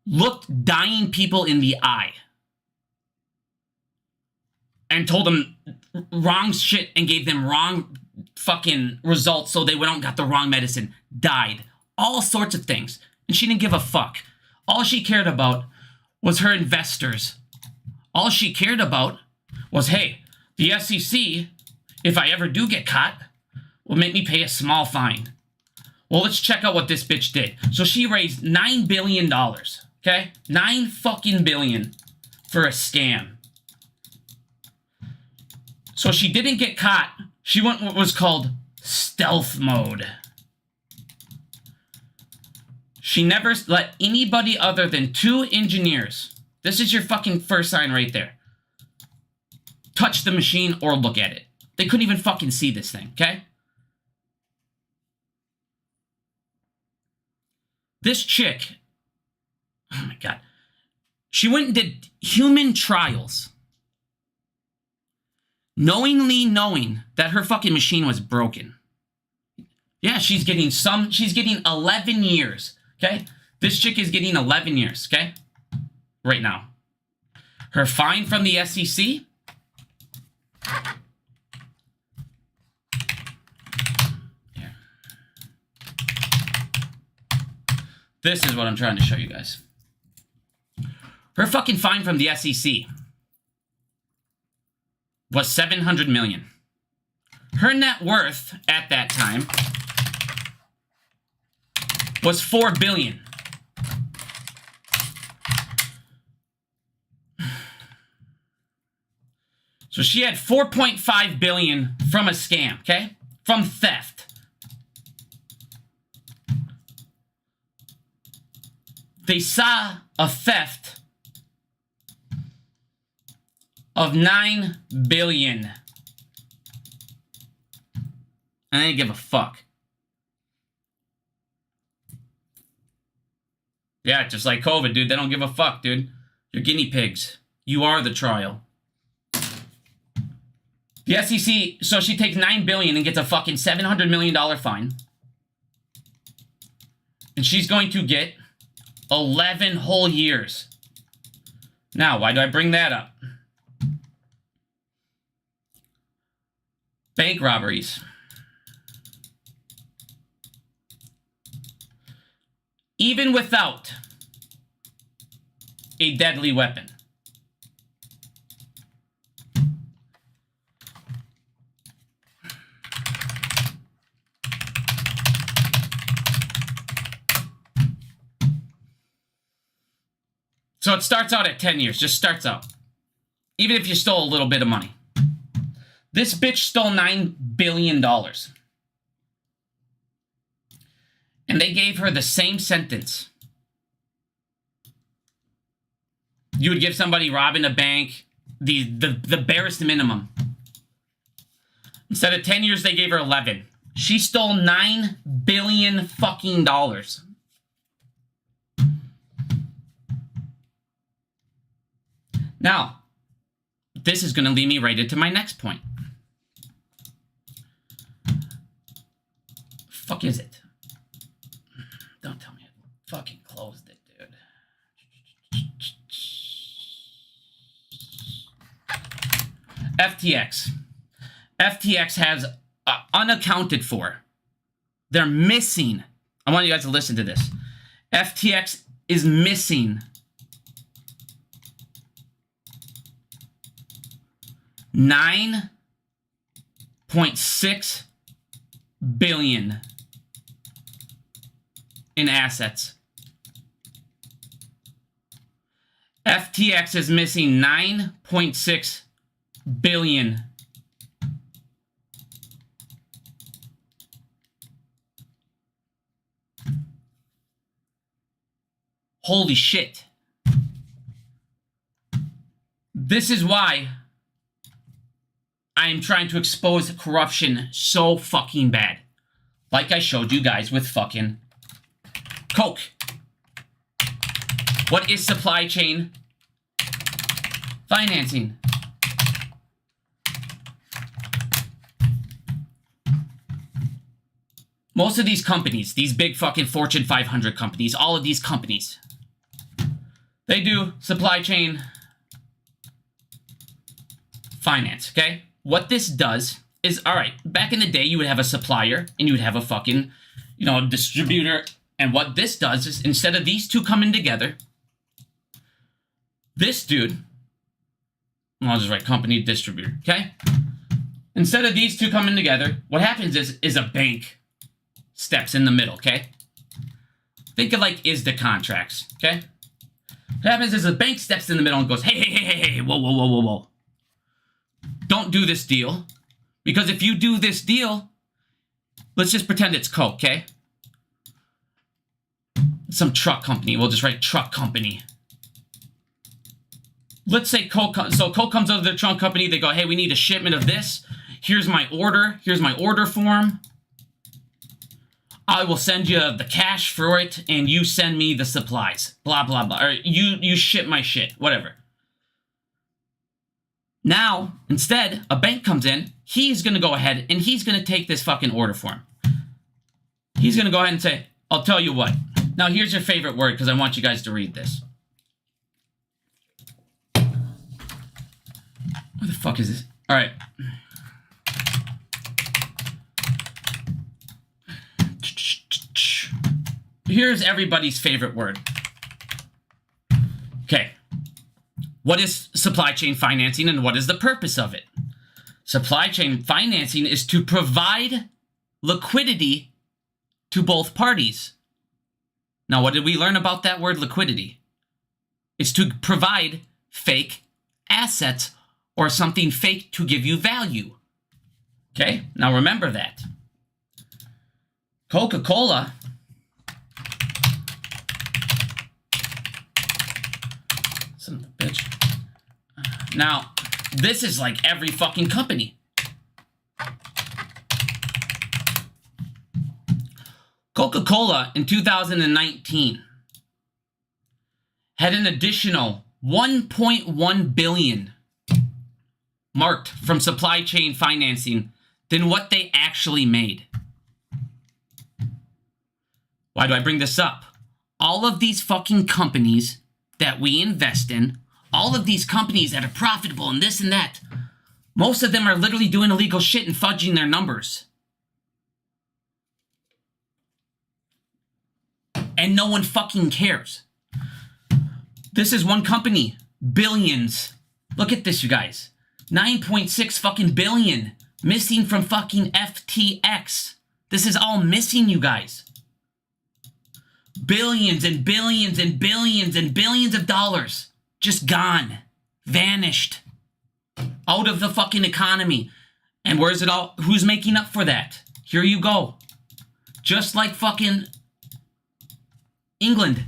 looked dying people in the eye and told them wrong shit and gave them wrong fucking results so they went out and got the wrong medicine. Died. All sorts of things. And she didn't give a fuck. All she cared about was her investors. All she cared about was, hey, the SEC, if I ever do get caught, will make me pay a small fine. Well, let's check out what this bitch did. So she raised $9 billion, okay? $9 fucking billion for a scam. So she didn't get caught. She went what was called stealth mode. She never let anybody other than 2 engineers, this is your fucking first sign right there, touch the machine or look at it. They couldn't even fucking see this thing, okay? This chick, oh my God, she went and did human trials, knowing that her fucking machine was broken. Yeah, she's getting 11 years, okay? This chick is getting 11 years, okay? Right now. Her fine from the SEC, this is what I'm trying to show you guys. Her fucking fine from the SEC was $700 million. Her net worth at that time was $4 billion. So she had $4.5 billion from a scam, okay? From theft. They saw a theft of $9 billion. And they didn't give a fuck. Yeah, just like COVID, dude. They don't give a fuck, dude. You're guinea pigs. You are the trial. The SEC, so she takes $9 billion and gets a fucking $700 million fine. And she's going to get 11 whole years. Now, why do I bring that up? Bank robberies. Even without a deadly weapon. So it starts out at 10 years, just starts out. Even if you stole a little bit of money. This bitch stole $9 billion. And they gave her the same sentence. You would give somebody robbing a bank the barest minimum. Instead of 10 years, they gave her 11. She stole $9 billion fucking dollars. Now, this is going to lead me right into my next point. Fuck is it? Don't tell me I fucking closed it, dude. FTX. FTX has unaccounted for. They're missing. I want you guys to listen to this. FTX is missing $9.6 billion in assets. FTX is missing $9.6 billion. Holy shit. This is why I am trying to expose corruption so fucking bad. Like I showed you guys with fucking Coke. What is supply chain? financing. Most of these companies, these big fucking Fortune 500 companies, all of these companies, they do supply chain finance, okay? What this does is, all right, back in the day, you would have a supplier and you would have a fucking, distributor. And what this does is, instead of these two coming together, this dude, I'll just write company distributor, okay? Instead of these two coming together, what happens is a bank steps in the middle, okay? Think of like ISDA contracts, okay? What happens is a bank steps in the middle and goes, hey, whoa. Don't do this deal. Because if you do this deal, let's just pretend it's Coke, okay? Some truck company. We'll just write truck company. Let's say Coke comes over to the truck company. They go, hey, we need a shipment of this. Here's my order. Here's my order form. I will send you the cash for it, and you send me the supplies. Blah, blah, blah. Or you ship my shit. Whatever. Now, instead, a bank comes in. He's going to go ahead, and he's going to take this fucking order form. He's going to go ahead and say, I'll tell you what. Now, here's your favorite word, because I want you guys to read this. What the fuck is this? All right. Here's everybody's favorite word. Okay. What is supply chain financing and what is the purpose of it? Supply chain financing is to provide liquidity to both parties. Now, what did we learn about that word liquidity? It's to provide fake assets or something fake to give you value. Okay? Now remember that. Coca-Cola son of a bitch. Now, this is like every fucking company. Coca-Cola in 2019 had an additional 1.1 billion marked from supply chain financing than what they actually made. Why do I bring this up? All of these fucking companies that we invest in, all of these companies that are profitable and this and that, most of them are literally doing illegal shit and fudging their numbers. And no one fucking cares. This is one company. Billions. Look at this, you guys. 9.6 fucking billion. Missing from fucking FTX. This is all missing, you guys. Billions and billions and billions and billions of dollars. Just gone. Vanished. Out of the fucking economy. And where's it all? Who's making up for that? Here you go. Just like fucking England.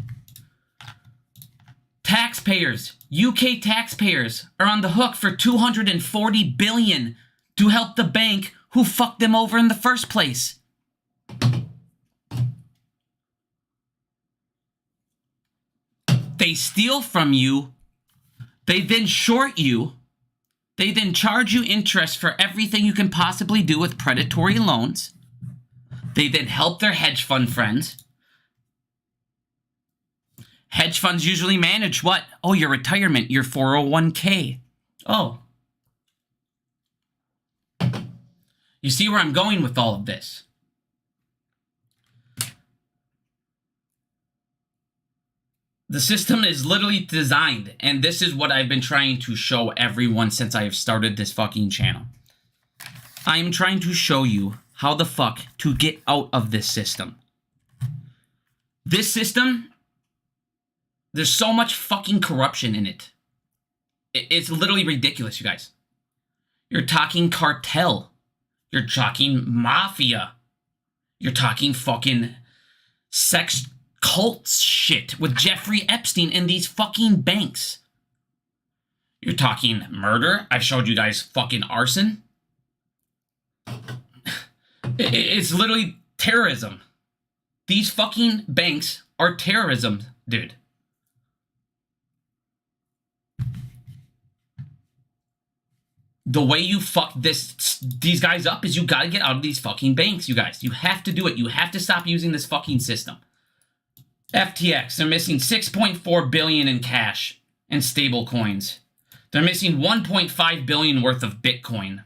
Taxpayers, UK taxpayers, are on the hook for $240 billion to help the bank who fucked them over in the first place. They steal from you. They then short you. They then charge you interest for everything you can possibly do with predatory loans. They then help their hedge fund friends. Hedge funds usually manage what? Oh, your retirement, your 401k. Oh. You see where I'm going with all of this? The system is literally designed, and this is what I've been trying to show everyone since I have started this fucking channel. I am trying to show you how the fuck to get out of this system. This system, there's so much fucking corruption in it. It's literally ridiculous, you guys. You're talking cartel. You're talking mafia. You're talking fucking sex cult shit with Jeffrey Epstein and these fucking banks. You're talking murder. I showed you guys fucking arson. It's literally terrorism. These fucking banks are terrorism, dude. The way you fuck these guys up is you got to get out of these fucking banks, you guys. You have to do it. You have to stop using this fucking system. FTX, they're missing $6.4 billion in cash and stable coins. They're missing $1.5 billion worth of Bitcoin.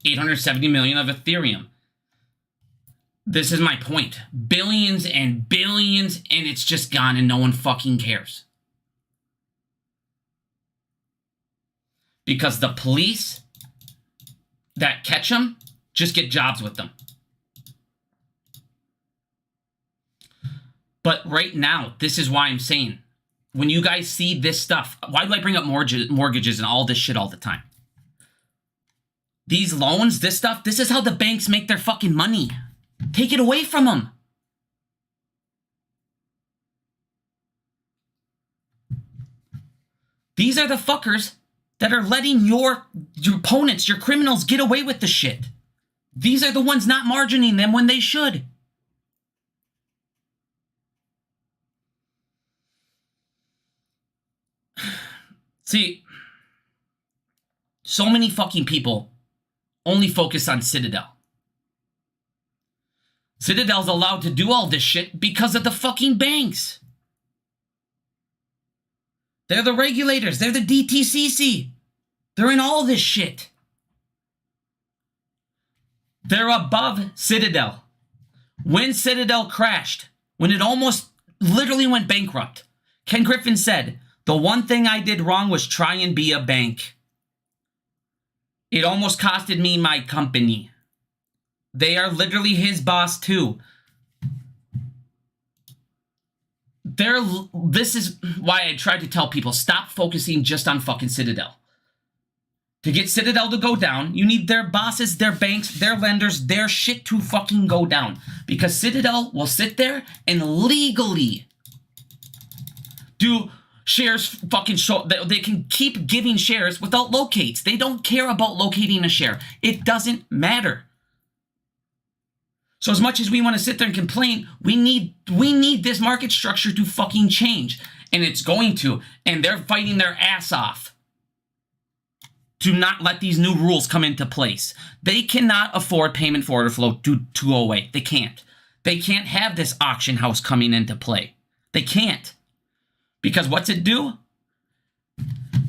$870 million of Ethereum. This is my point. Billions and billions, and it's just gone and no one fucking cares. Because the police that catch them just get jobs with them. But right now, this is why I'm saying, when you guys see this stuff, why do I bring up mortgages and all this shit all the time? These loans, this stuff, this is how the banks make their fucking money. Take it away from them. These are the fuckers that are letting your opponents, your criminals, get away with the shit. These are the ones not margining them when they should. See, so many fucking people only focus on Citadel. Citadel's allowed to do all this shit because of the fucking banks. They're the regulators. They're the DTCC. They're in all this shit. They're above Citadel. When Citadel crashed, when it almost literally went bankrupt, Ken Griffin said, "The one thing I did wrong was try and be a bank. It almost costed me my company." They are literally his boss too. This is why I tried to tell people, stop focusing just on fucking Citadel. To get Citadel to go down, you need their bosses, their banks, their lenders, their shit to fucking go down. Because Citadel will sit there and legally do shares fucking show. They can keep giving shares without locates. They don't care about locating a share. It doesn't matter. So as much as we want to sit there and complain, we need this market structure to fucking change. And it's going to. And they're fighting their ass off to not let these new rules come into place. They cannot afford payment for order flow 208. They can't. They can't have this auction house coming into play. They can't. Because what's it do?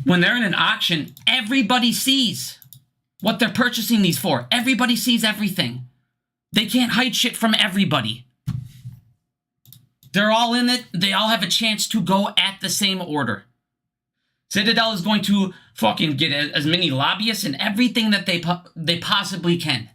When they're in an auction, everybody sees what they're purchasing these for. Everybody sees everything. They can't hide shit from everybody. They're all in it. They all have a chance to go at the same order. Citadel is going to fucking get as many lobbyists and everything that they possibly can.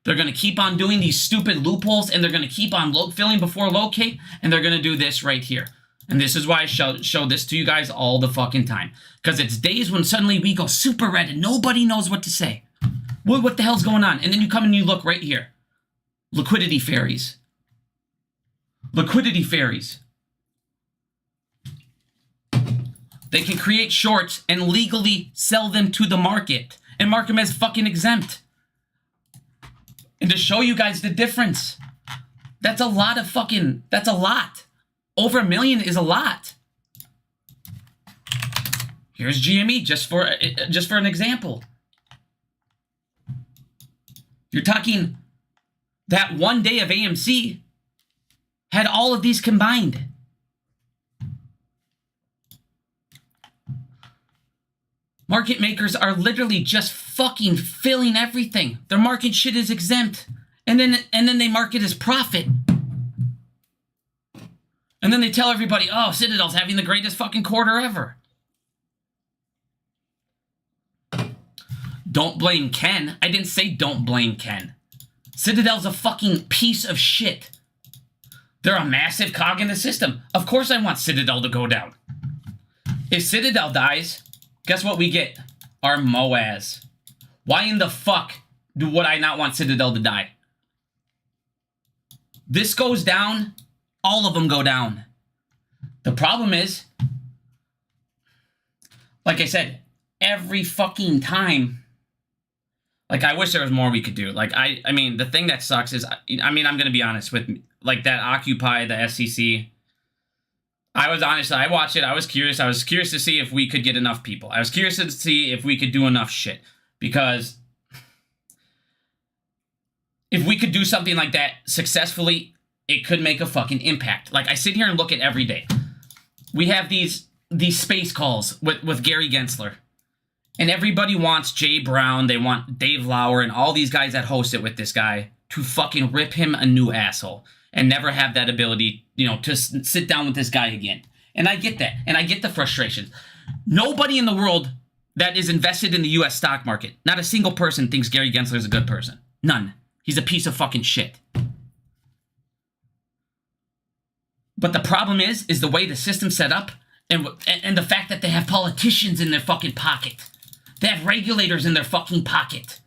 They're going to keep on doing these stupid loopholes, and they're going to keep on filling before locate, and they're going to do this right here. And this is why I show this to you guys all the fucking time. Because it's days when suddenly we go super red and nobody knows what to say. What the hell's going on? And then you come and you look right here. Liquidity fairies. Liquidity fairies. They can create shorts and legally sell them to the market. And mark them as fucking exempt. And to show you guys the difference. That's a lot of fucking... That's a lot. Over $1 million is a lot. Here's GME just for an example. You're talking that one day of AMC had all of these combined. Market makers are literally just fucking filling everything. Their market shit is exempt. And then they market as profit. And then they tell everybody, oh, Citadel's having the greatest fucking quarter ever. Don't blame Ken. I didn't say don't blame Ken. Citadel's a fucking piece of shit. They're a massive cog in the system. Of course I want Citadel to go down. If Citadel dies, guess what we get? Our MOAS. Why in the fuck would I not want Citadel to die? This goes down, all of them go down. The problem is, like I said, every fucking time, like, I wish there was more we could do. Like, I mean, the thing that sucks is, I mean, I'm going to be honest with, like, that Occupy, the SEC, I was honestly, I watched it. I was curious. I was curious to see if we could get enough people. I was curious to see if we could do enough shit. Because if we could do something like that successfully, it could make a fucking impact. Like, I sit here and look at every day. We have these space calls with Gary Gensler. And everybody wants Jay Brown. They want Dave Lauer and all these guys that host it with this guy to fucking rip him a new asshole. And never have that ability, you know, to sit down with this guy again. And I get that. And I get the frustration. Nobody in the world that is invested in the U.S. stock market, not a single person thinks Gary Gensler is a good person. None. He's a piece of fucking shit. But the problem is the way the system's set up and the fact that they have politicians in their fucking pocket. They have regulators in their fucking pocket.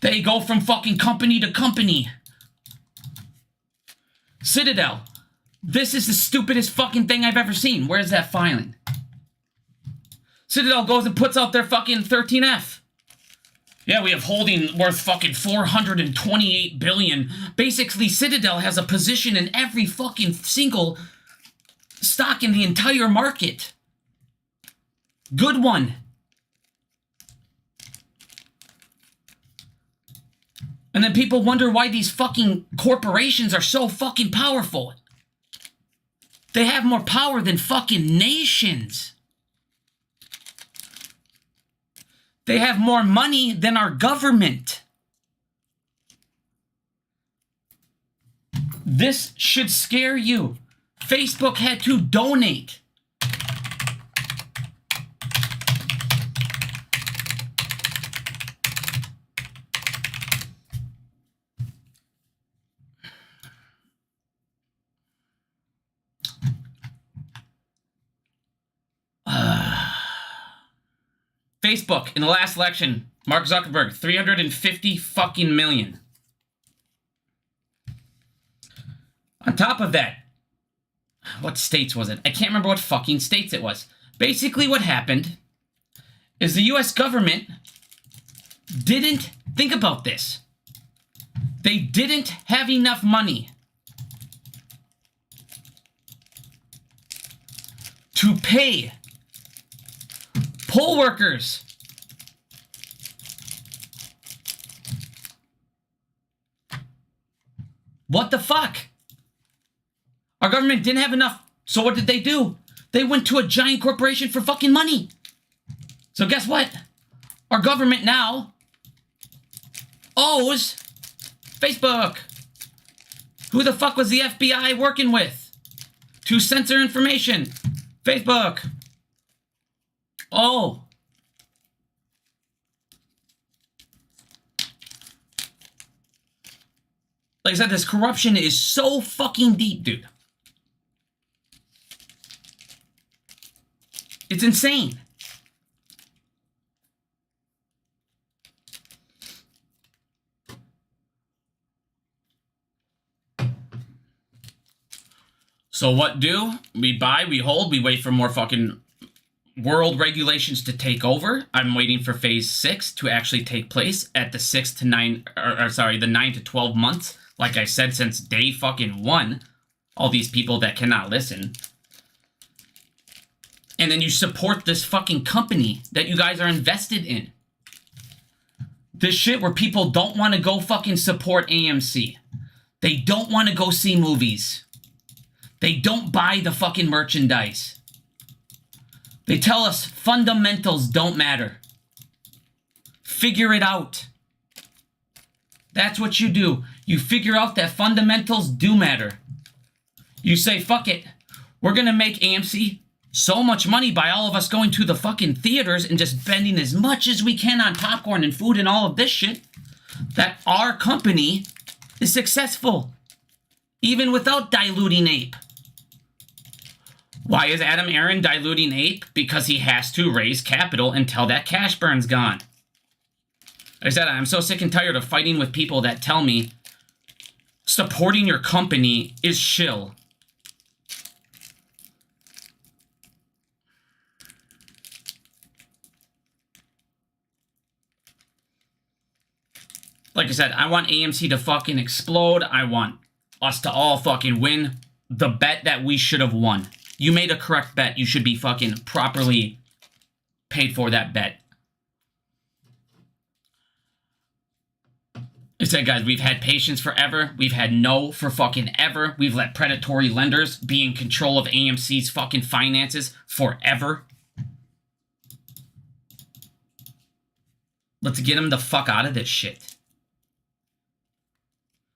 They go from fucking company to company. Citadel. This is the stupidest fucking thing I've ever seen. Where's that filing? Citadel goes and puts out their fucking 13F. Yeah, we have holding worth fucking $428 billion. Basically, Citadel has a position in every fucking single stock in the entire market. Good one. And then people wonder why these fucking corporations are so fucking powerful. They have more power than fucking nations. They have more money than our government. This should scare you. Facebook had to donate. Facebook, in the last election, Mark Zuckerberg, 350 fucking million. On top of that, what states was it? I can't remember what fucking states it was. Basically what happened is the US government didn't think about this. They didn't have enough money to pay poll workers. What the fuck? Our government didn't have enough, so what did they do? They went to a giant corporation for fucking money. So guess what? Our government now owes Facebook. Who the fuck was the FBI working with to censor information? Facebook. Oh. Like I said, this corruption is so fucking deep, dude. It's insane. So what do? We buy, we hold, we wait for more fucking world regulations to take over. I'm waiting for phase 6 to actually take place at the 6 to 9, the 9 to 12 months. Like I said, since day fucking 1, all these people that cannot listen. And then you support this fucking company that you guys are invested in. This shit where people don't want to go fucking support AMC. They don't want to go see movies. They don't buy the fucking merchandise. They tell us fundamentals don't matter. Figure it out. That's what you do. You figure out that fundamentals do matter. You say, fuck it. We're going to make AMC so much money by all of us going to the fucking theaters and just spending as much as we can on popcorn and food and all of this shit that our company is successful. Even without diluting Ape. Why is Adam Aaron diluting Ape? Because he has to raise capital until that cash burn's gone. Like I said, I'm so sick and tired of fighting with people that tell me supporting your company is shill. Like I said, I want AMC to fucking explode. I want us to all fucking win. the bet that we should have won. You made a correct bet. You should be fucking properly paid for that bet. I said, guys, we've had patience forever. We've had no for fucking ever. We've let predatory lenders be in control of AMC's fucking finances forever. Let's get them the fuck out of this shit.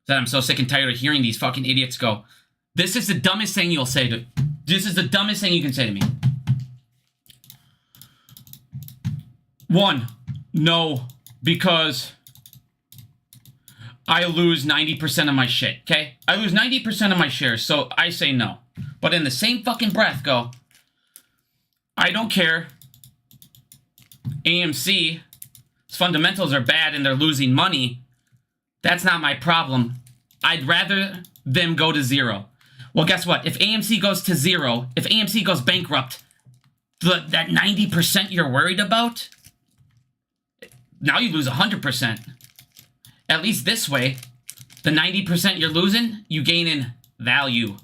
That I'm so sick and tired of hearing these fucking idiots go, this is the dumbest thing you'll say to... This is the dumbest thing you can say to me. 1, no, because I lose 90% of my shit, okay? I lose 90% of my shares, so I say no. But in the same fucking breath go, I don't care. AMC's fundamentals are bad and they're losing money. That's not my problem. I'd rather them go to zero. Well, guess what? If AMC goes to zero, if AMC goes bankrupt, that 90% you're worried about, now you lose 100%. At least this way, the 90% you're losing, you gain in value.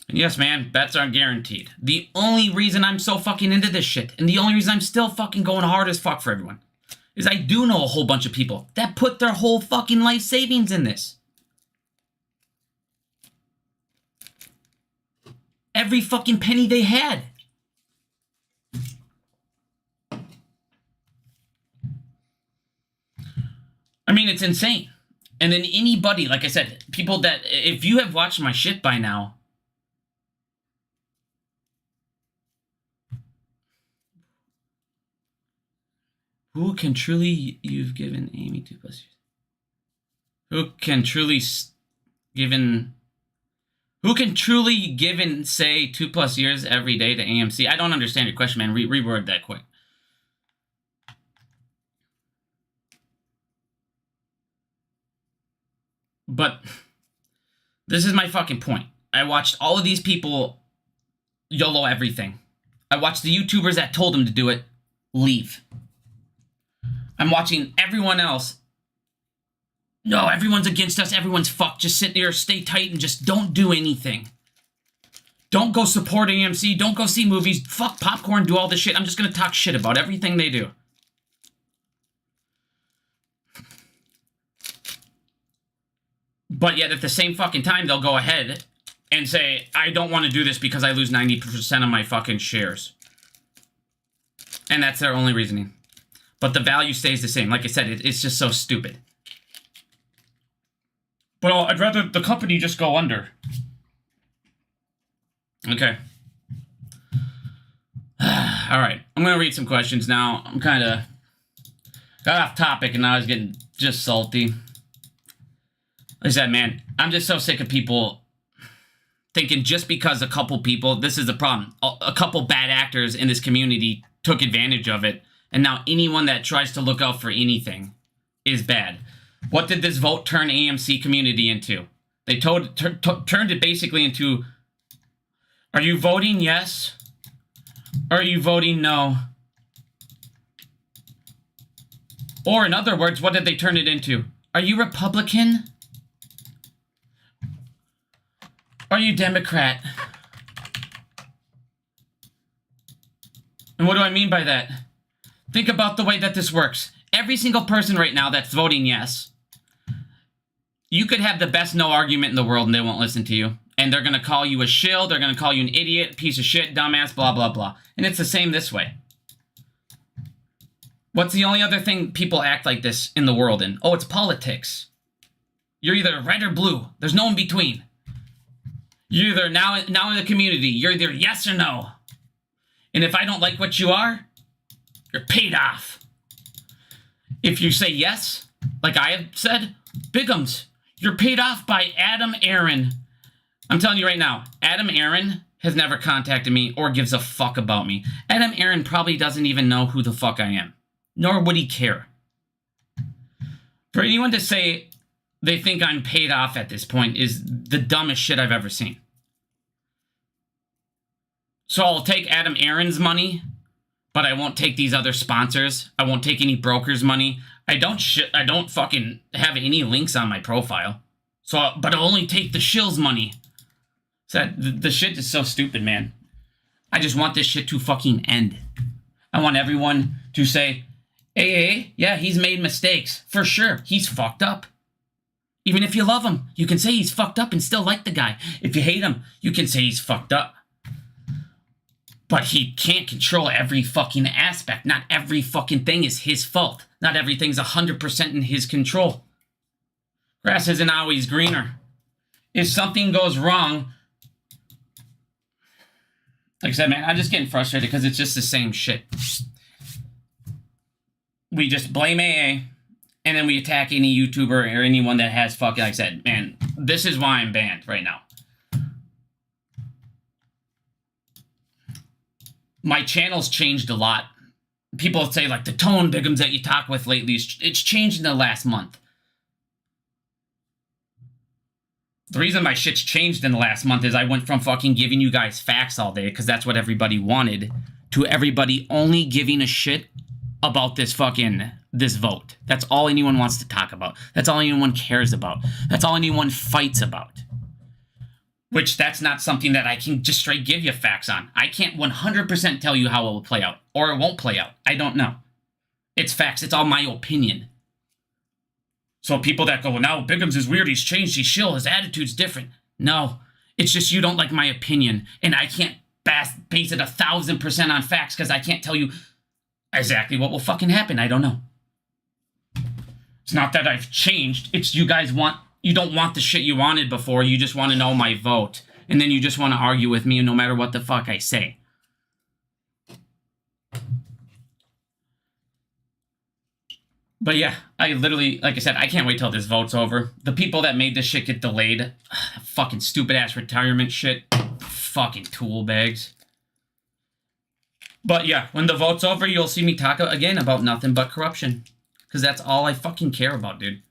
And yes, man, bets aren't guaranteed. The only reason I'm so fucking into this shit, and the only reason I'm still fucking going hard as fuck for everyone, is I do know a whole bunch of people that put their whole fucking life savings in this. Every fucking penny they had. I mean, it's insane. And then anybody, like I said, people that, if you have watched my shit by now, who can truly, you've given Amy 2+ years? Who can truly given, say, 2+ years every day to AMC? I don't understand your question, man. Reword that quick. But this is my fucking point. I watched all of these people YOLO everything. I watched the YouTubers that told them to do it leave. I'm watching everyone else. No, everyone's against us. Everyone's fucked. Just sit there, stay tight, and just don't do anything. Don't go support AMC. Don't go see movies. Fuck popcorn, do all this shit. I'm just going to talk shit about everything they do. But yet at the same fucking time, they'll go ahead and say, I don't want to do this because I lose 90% of my fucking shares. And that's their only reasoning. But the value stays the same. Like I said, it's just so stupid. But I'd rather the company just go under. Okay. Alright. I'm going to read some questions now. I'm kind of got off topic and now I was getting just salty. Like I said, man, I'm just so sick of people thinking just because a couple people, this is the problem, a couple bad actors in this community took advantage of it. And now anyone that tries to look out for anything is bad. What did this vote turn AMC community into? They turned it basically into, are you voting yes? Or are you voting no? Or in other words, what did they turn it into? Are you Republican? Are you Democrat? And what do I mean by that? Think about the way that this works. Every single person right now that's voting yes, you could have the best no argument in the world and they won't listen to you. And they're going to call you a shill, they're going to call you an idiot, piece of shit, dumbass, blah, blah, blah. And it's the same this way. What's the only other thing people act like this in the world in? Oh, it's politics. You're either red or blue. There's no in between. You're either now in the community, you're either yes or no. And if I don't like what you are, you're paid off. If you say yes, like I have said, Biggums, you're paid off by Adam Aaron. I'm telling you right now, Adam Aaron has never contacted me or gives a fuck about me. Adam Aaron probably doesn't even know who the fuck I am. Nor would he care. For anyone to say they think I'm paid off at this point is the dumbest shit I've ever seen. So I'll take Adam Aaron's money but I won't take these other sponsors. I won't take any brokers' money. I don't fucking have any links on my profile. So, but I'll only take the shill's money. So the shit is so stupid, man. I just want this shit to fucking end. I want everyone to say, hey, yeah, he's made mistakes. For sure, he's fucked up. Even if you love him, you can say he's fucked up and still like the guy. If you hate him, you can say he's fucked up. But he can't control every fucking aspect. Not every fucking thing is his fault. Not everything's 100% in his control. Grass isn't always greener. If something goes wrong, like I said, man, I'm just getting frustrated because it's just the same shit. We just blame AA, and then we attack any YouTuber or anyone that has fucking, like I said, man, this is why I'm banned right now. My channel's changed a lot. People say, like, the tone, Biggums, that you talk with lately, it's changed in the last month. The reason my shit's changed in the last month is I went from fucking giving you guys facts all day, because that's what everybody wanted, to everybody only giving a shit about this vote. That's all anyone wants to talk about. That's all anyone cares about. That's all anyone fights about. Which, that's not something that I can just straight give you facts on. I can't 100% tell you how it will play out. Or it won't play out. I don't know. It's facts. It's all my opinion. So people that go, well, now Biggums is weird, he's changed, he's chill, his attitude's different. No. It's just you don't like my opinion. And I can't base it 1,000% on facts because I can't tell you exactly what will fucking happen. I don't know. It's not that I've changed. It's you guys you don't want the shit you wanted before. You just want to know my vote. And then you just want to argue with me no matter what the fuck I say. But yeah, I literally, like I said, I can't wait till this vote's over. The people that made this shit get delayed. Fucking stupid ass retirement shit. Fucking tool bags. But yeah, when the vote's over, you'll see me talk again about nothing but corruption. Because that's all I fucking care about, dude.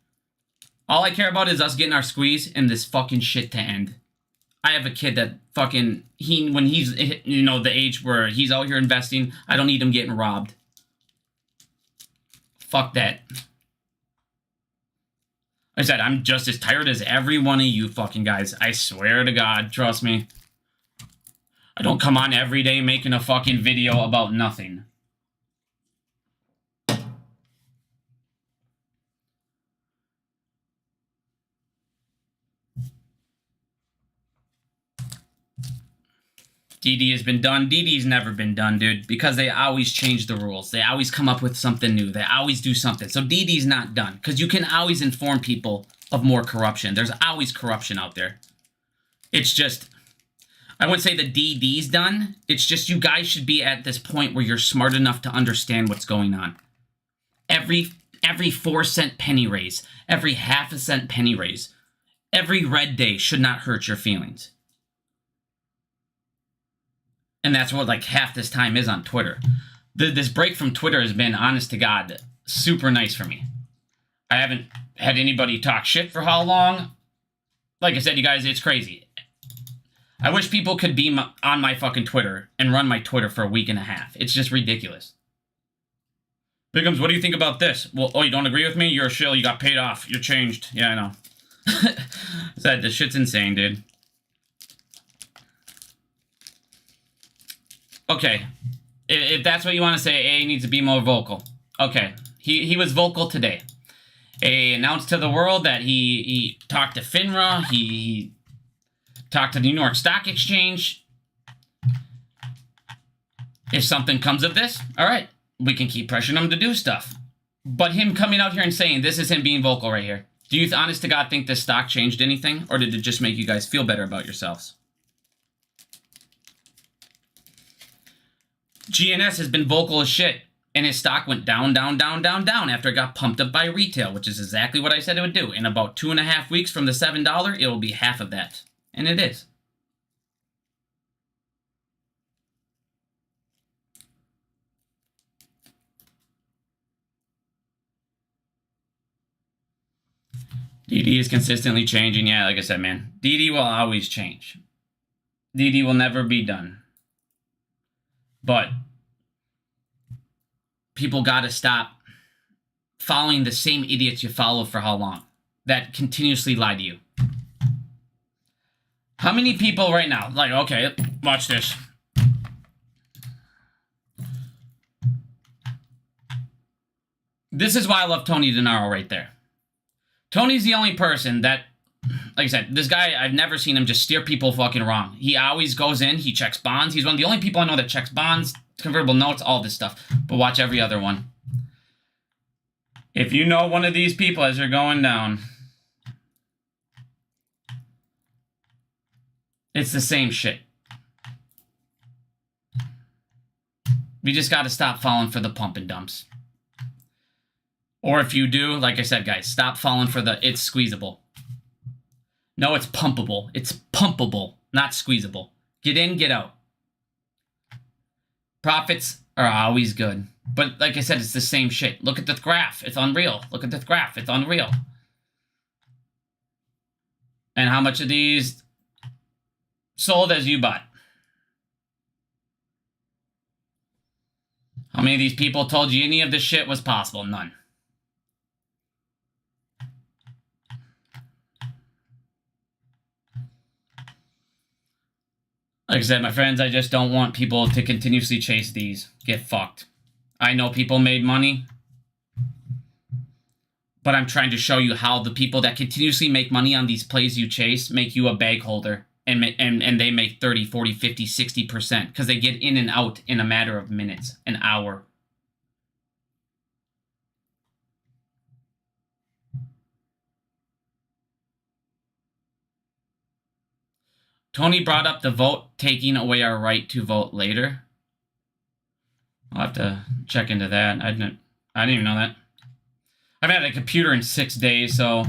All I care about is us getting our squeeze and this fucking shit to end. I have a kid that fucking, when he's, you know, the age where he's out here investing, I don't need him getting robbed. Fuck that. Like I said, I'm just as tired as every one of you fucking guys. I swear to God, trust me. I don't come on every day making a fucking video about nothing. DD has been done. DD's never been done, dude, because they always change the rules. They always come up with something new. They always do something. So DD's not done, because you can always inform people of more corruption. There's always corruption out there. It's just, I wouldn't say the DD's done. It's just you guys should be at this point where you're smart enough to understand what's going on. Every 4-cent penny raise, every half-a-cent penny raise, every red day should not hurt your feelings. And that's what, like, half this time is on Twitter. This break from Twitter has been, honest to God, super nice for me. I haven't had anybody talk shit for how long? Like I said, you guys, it's crazy. I wish people could be on my fucking Twitter and run my Twitter for a week and a half. It's just ridiculous. Biggums, what do you think about this? Well, oh, you don't agree with me? You're a shill. You got paid off. You're changed. Yeah, I know. This shit's insane, dude. Okay, if that's what you want to say, A needs to be more vocal. Okay, he was vocal today. A announced to the world that he talked to FINRA, he talked to the New York Stock Exchange. If something comes of this, all right, we can keep pressuring him to do stuff. But him coming out here and saying, this is him being vocal right here. Do you, honest to God, think this stock changed anything? Or did it just make you guys feel better about yourselves? GNS has been vocal as shit, and his stock went down, down, down, down, down after it got pumped up by retail, which is exactly what I said it would do. In about 2.5 weeks from the $7, it will be half of that. And it is. DD is consistently changing. Yeah, like I said, man. DD will always change. DD will never be done. But people got to stop following the same idiots you follow for how long that continuously lie to you. How many people right now, like, okay, watch this. This is why I love Tony DeNaro right there. Tony's the only person that, like I said, this guy, I've never seen him just steer people fucking wrong. He always goes in, he checks bonds. He's one of the only people I know that checks bonds, convertible notes, all this stuff. But watch every other one. If you know one of these people as you're going down, it's the same shit. We just got to stop falling for the pump and dumps. Or if you do, like I said, guys, stop falling for the it's squeezable. No, it's pumpable. It's pumpable, not squeezable. Get in, get out. Profits are always good. But like I said, it's the same shit. Look at the graph. It's unreal. Look at the graph. It's unreal. And how much of these sold as you bought? How many of these people told you any of this shit was possible? None. Like I said, my friends, I just don't want people to continuously chase these. Get fucked. I know people made money, but I'm trying to show you how the people that continuously make money on these plays you chase make you a bag holder, and they make 30, 40, 50, 60% because they get in and out in a matter of minutes, an hour. Tony brought up the vote taking away our right to vote later. I'll have to check into that. I didn't even know that. I've had a computer in 6 days, so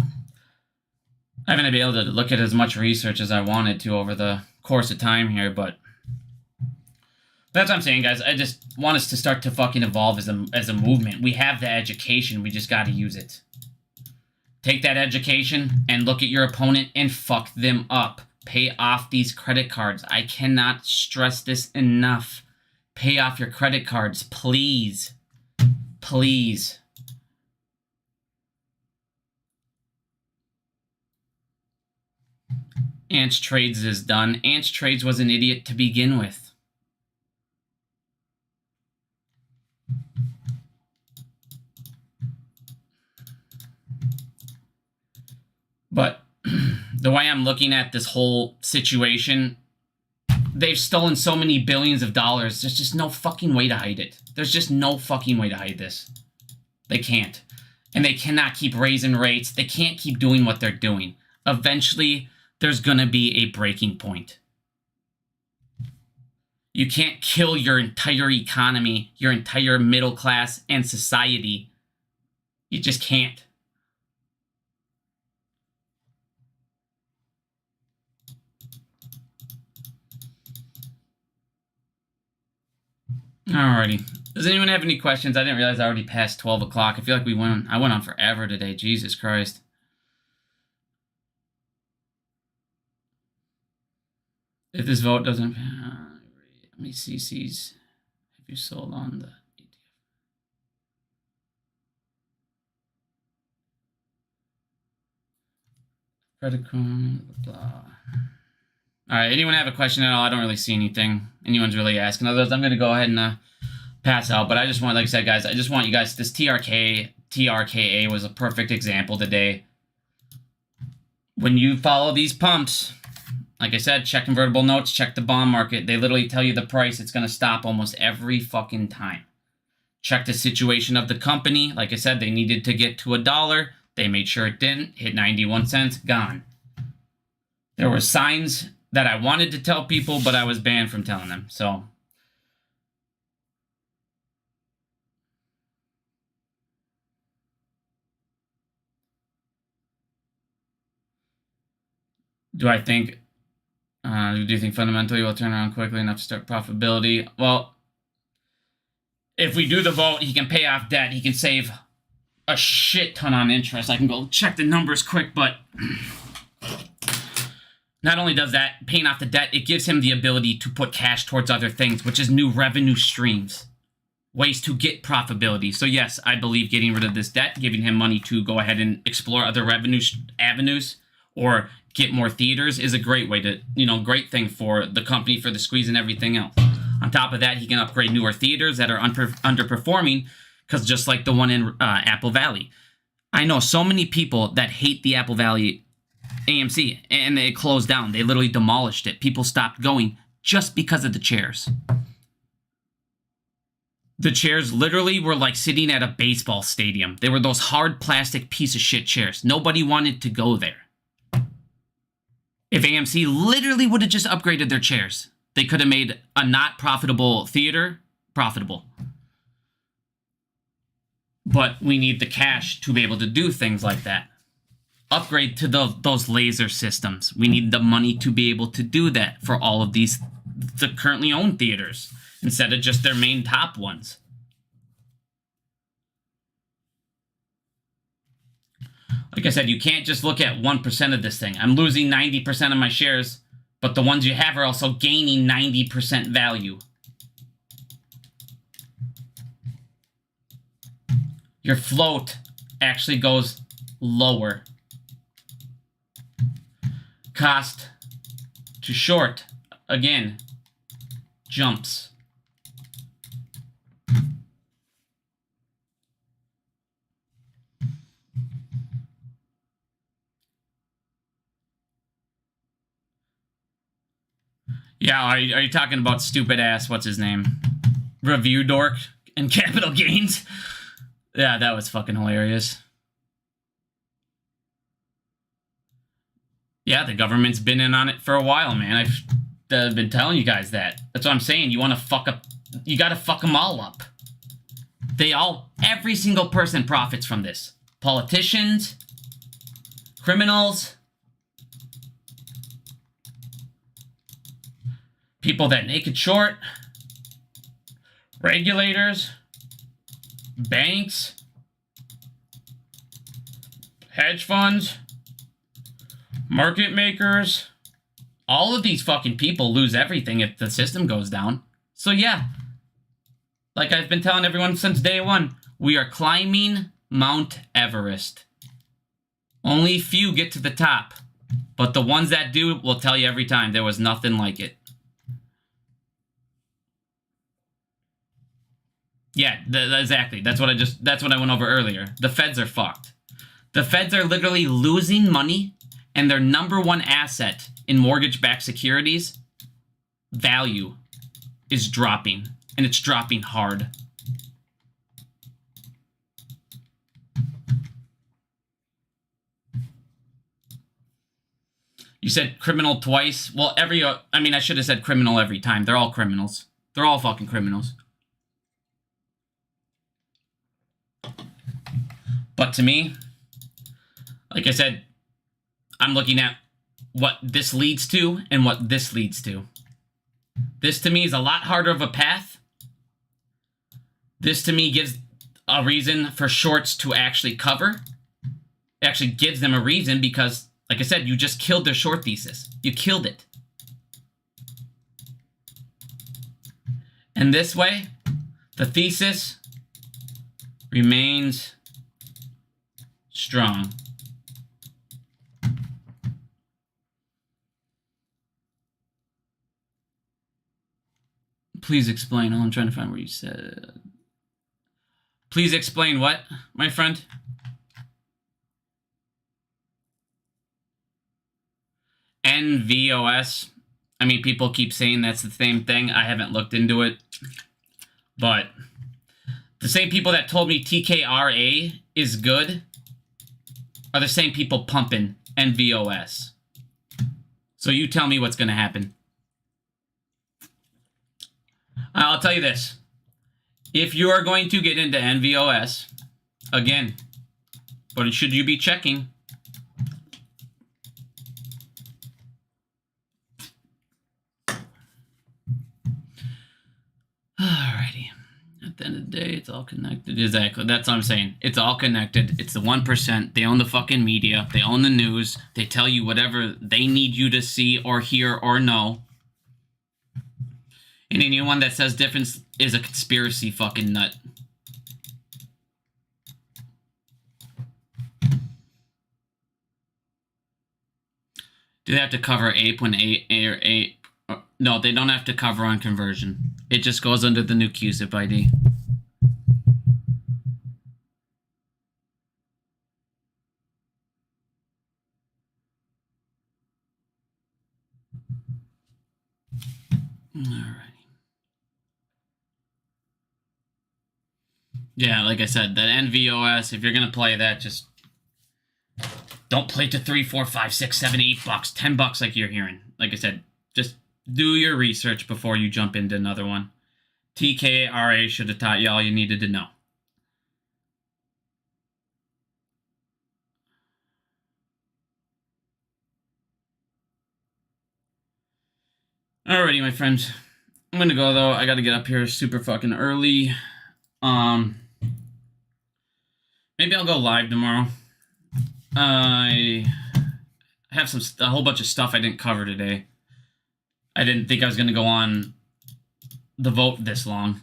I haven't been able to look at as much research as I wanted to over the course of time here, but that's what I'm saying, guys. I just want us to start to fucking evolve as a movement. We have the education. We just got to use it. Take that education and look at your opponent and fuck them up. Pay off these credit cards. I cannot stress this enough. Pay off your credit cards, please. Please. Ants Trades is done. Ants Trades was an idiot to begin with. But the way I'm looking at this whole situation, they've stolen so many billions of dollars. There's just no fucking way to hide it. There's just no fucking way to hide this. They can't. And they cannot keep raising rates. They can't keep doing what they're doing. Eventually, there's going to be a breaking point. You can't kill your entire economy, your entire middle class and society. You just can't. Alrighty. Does anyone have any questions? I didn't realize I already passed 12 o'clock. I feel like I went on forever today. Jesus Christ. If this vote doesn't... how many CCs have you sold on the ETF? Credit card, blah. Alright, anyone have a question at all? I don't really see anything anyone's really asking. Otherwise, I'm going to go ahead and pass out. But I just want, like I said, guys, I just want you guys, this TRKA was a perfect example today. When you follow these pumps, like I said, check convertible notes, check the bond market. They literally tell you the price. It's going to stop almost every fucking time. Check the situation of the company. Like I said, they needed to get to $1. They made sure it didn't. Hit 91 cents, gone. There were signs that I wanted to tell people, but I was banned from telling them. So, do you think fundamentally will turn around quickly enough to start profitability? Well, if we do the vote, he can pay off debt. He can save a shit ton on interest. I can go check the numbers quick, but not only does that, paying off the debt, it gives him the ability to put cash towards other things, which is new revenue streams. ways to get profitability. So yes, I believe getting rid of this debt, giving him money to go ahead and explore other revenue avenues or get more theaters is a great way to, great thing for the company, for the squeeze and everything else. On top of that, he can upgrade newer theaters that are underperforming, because just like the one in Apple Valley. I know so many people that hate the Apple Valley AMC, and it closed down. They literally demolished it. People stopped going just because of the chairs. The chairs literally were like sitting at a baseball stadium. They were those hard plastic piece of shit chairs. Nobody wanted to go there. If AMC literally would have just upgraded their chairs, they could have made a not profitable theater profitable. But we need the cash to be able to do things like that. Upgrade to those laser systems. We need the money to be able to do that for all of the currently owned theaters, instead of just their main top ones. Like I said, you can't just look at 1% of this thing. I'm losing 90% of my shares, but the ones you have are also gaining 90% value. Your float actually goes lower. Cost to short, again, jumps. Yeah, are you talking about stupid ass, what's his name? Review dork and capital gains? Yeah, that was fucking hilarious. Yeah, the government's been in on it for a while, man. I've been telling you guys that. That's what I'm saying. You want to fuck up, you gotta fuck them all up. Every single person profits from this. Politicians, criminals, people that naked short, regulators, banks, hedge funds, market makers. All of these fucking people lose everything if the system goes down. So yeah, like I've been telling everyone since day one, we are climbing Mount Everest. Only few get to the top, but the ones that do will tell you every time there was nothing like it. Yeah, exactly. That's what I went over earlier. The feds are fucked. The feds are literally losing money, and their number one asset in mortgage-backed securities, value, is dropping, and it's dropping hard. You said criminal twice. Well, I should have said criminal every time. They're all criminals. They're all fucking criminals. But to me, like I said, I'm looking at what this leads to and what this leads to. This to me is a lot harder of a path. This to me gives a reason for shorts to actually cover. It actually gives them a reason because, like I said, you just killed their short thesis. You killed it. And this way, the thesis remains strong. Please explain. Oh, I'm trying to find where you said. Please explain what, my friend? NVOS. I mean, people keep saying that's the same thing. I haven't looked into it. But the same people that told me TKRA is good are the same people pumping NVOS. So you tell me what's going to happen. I'll tell you this. If you are going to get into NVOS, again, but should you be checking? Alrighty. At the end of the day, it's all connected. Exactly. That's what I'm saying. It's all connected. It's the 1%. They own the fucking media. They own the news. They tell you whatever they need you to see or hear or know. And anyone that says difference is a conspiracy fucking nut. Do they have to cover APE when APE? No, they don't have to cover on conversion. It just goes under the new QSIP ID. Alrighty. Yeah, like I said, that NVOS, if you're gonna play that, just don't play to $3, $4, $5, $6, $7, $8, $10 like you're hearing. Like I said, just do your research before you jump into another one. TKRA should have taught you all you needed to know. Alrighty, my friends. I'm gonna go, though. I gotta get up here super fucking early. Maybe I'll go live tomorrow. I have a whole bunch of stuff I didn't cover today. I didn't think I was gonna go on the vote this long.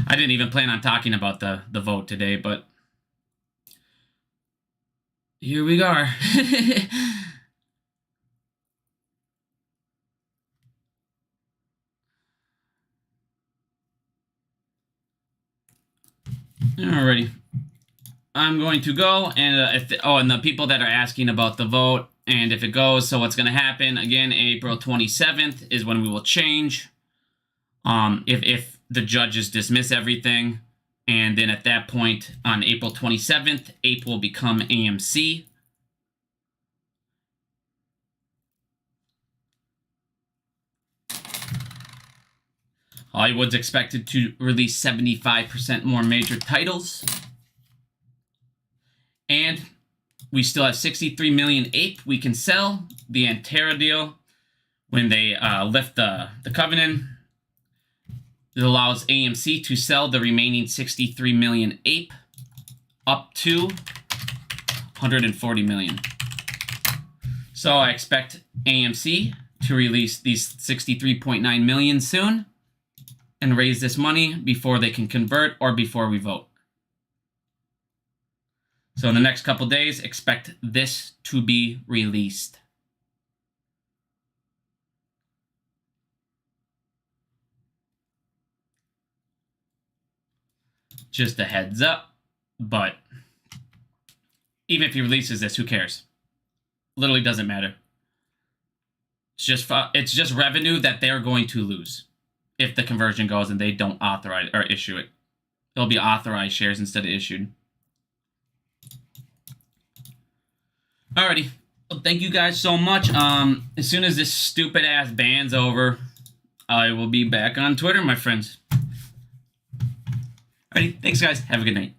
I didn't even plan on talking about the vote today, but here we are. Alrighty. I'm going to go, and and the people that are asking about the vote and if it goes, so what's going to happen again? April 27th is when we will change. If the judges dismiss everything, and then at that point on April 27th, APE will become AMC. Hollywood's expected to release 75% more major titles. And we still have 63 million APE we can sell. The Antera deal, when they lift the covenant, it allows AMC to sell the remaining 63 million APE up to 140 million. So I expect AMC to release these 63.9 million soon and raise this money before they can convert or before we vote. So in the next couple days, expect this to be released. Just a heads up, but even if he releases this, who cares? Literally doesn't matter. It's just revenue that they're going to lose if the conversion goes and they don't authorize or issue it. It'll be authorized shares instead of issued. Alrighty. Well, thank you guys so much. As soon as this stupid ass ban's over, I will be back on Twitter, my friends. Alrighty. Thanks, guys. Have a good night.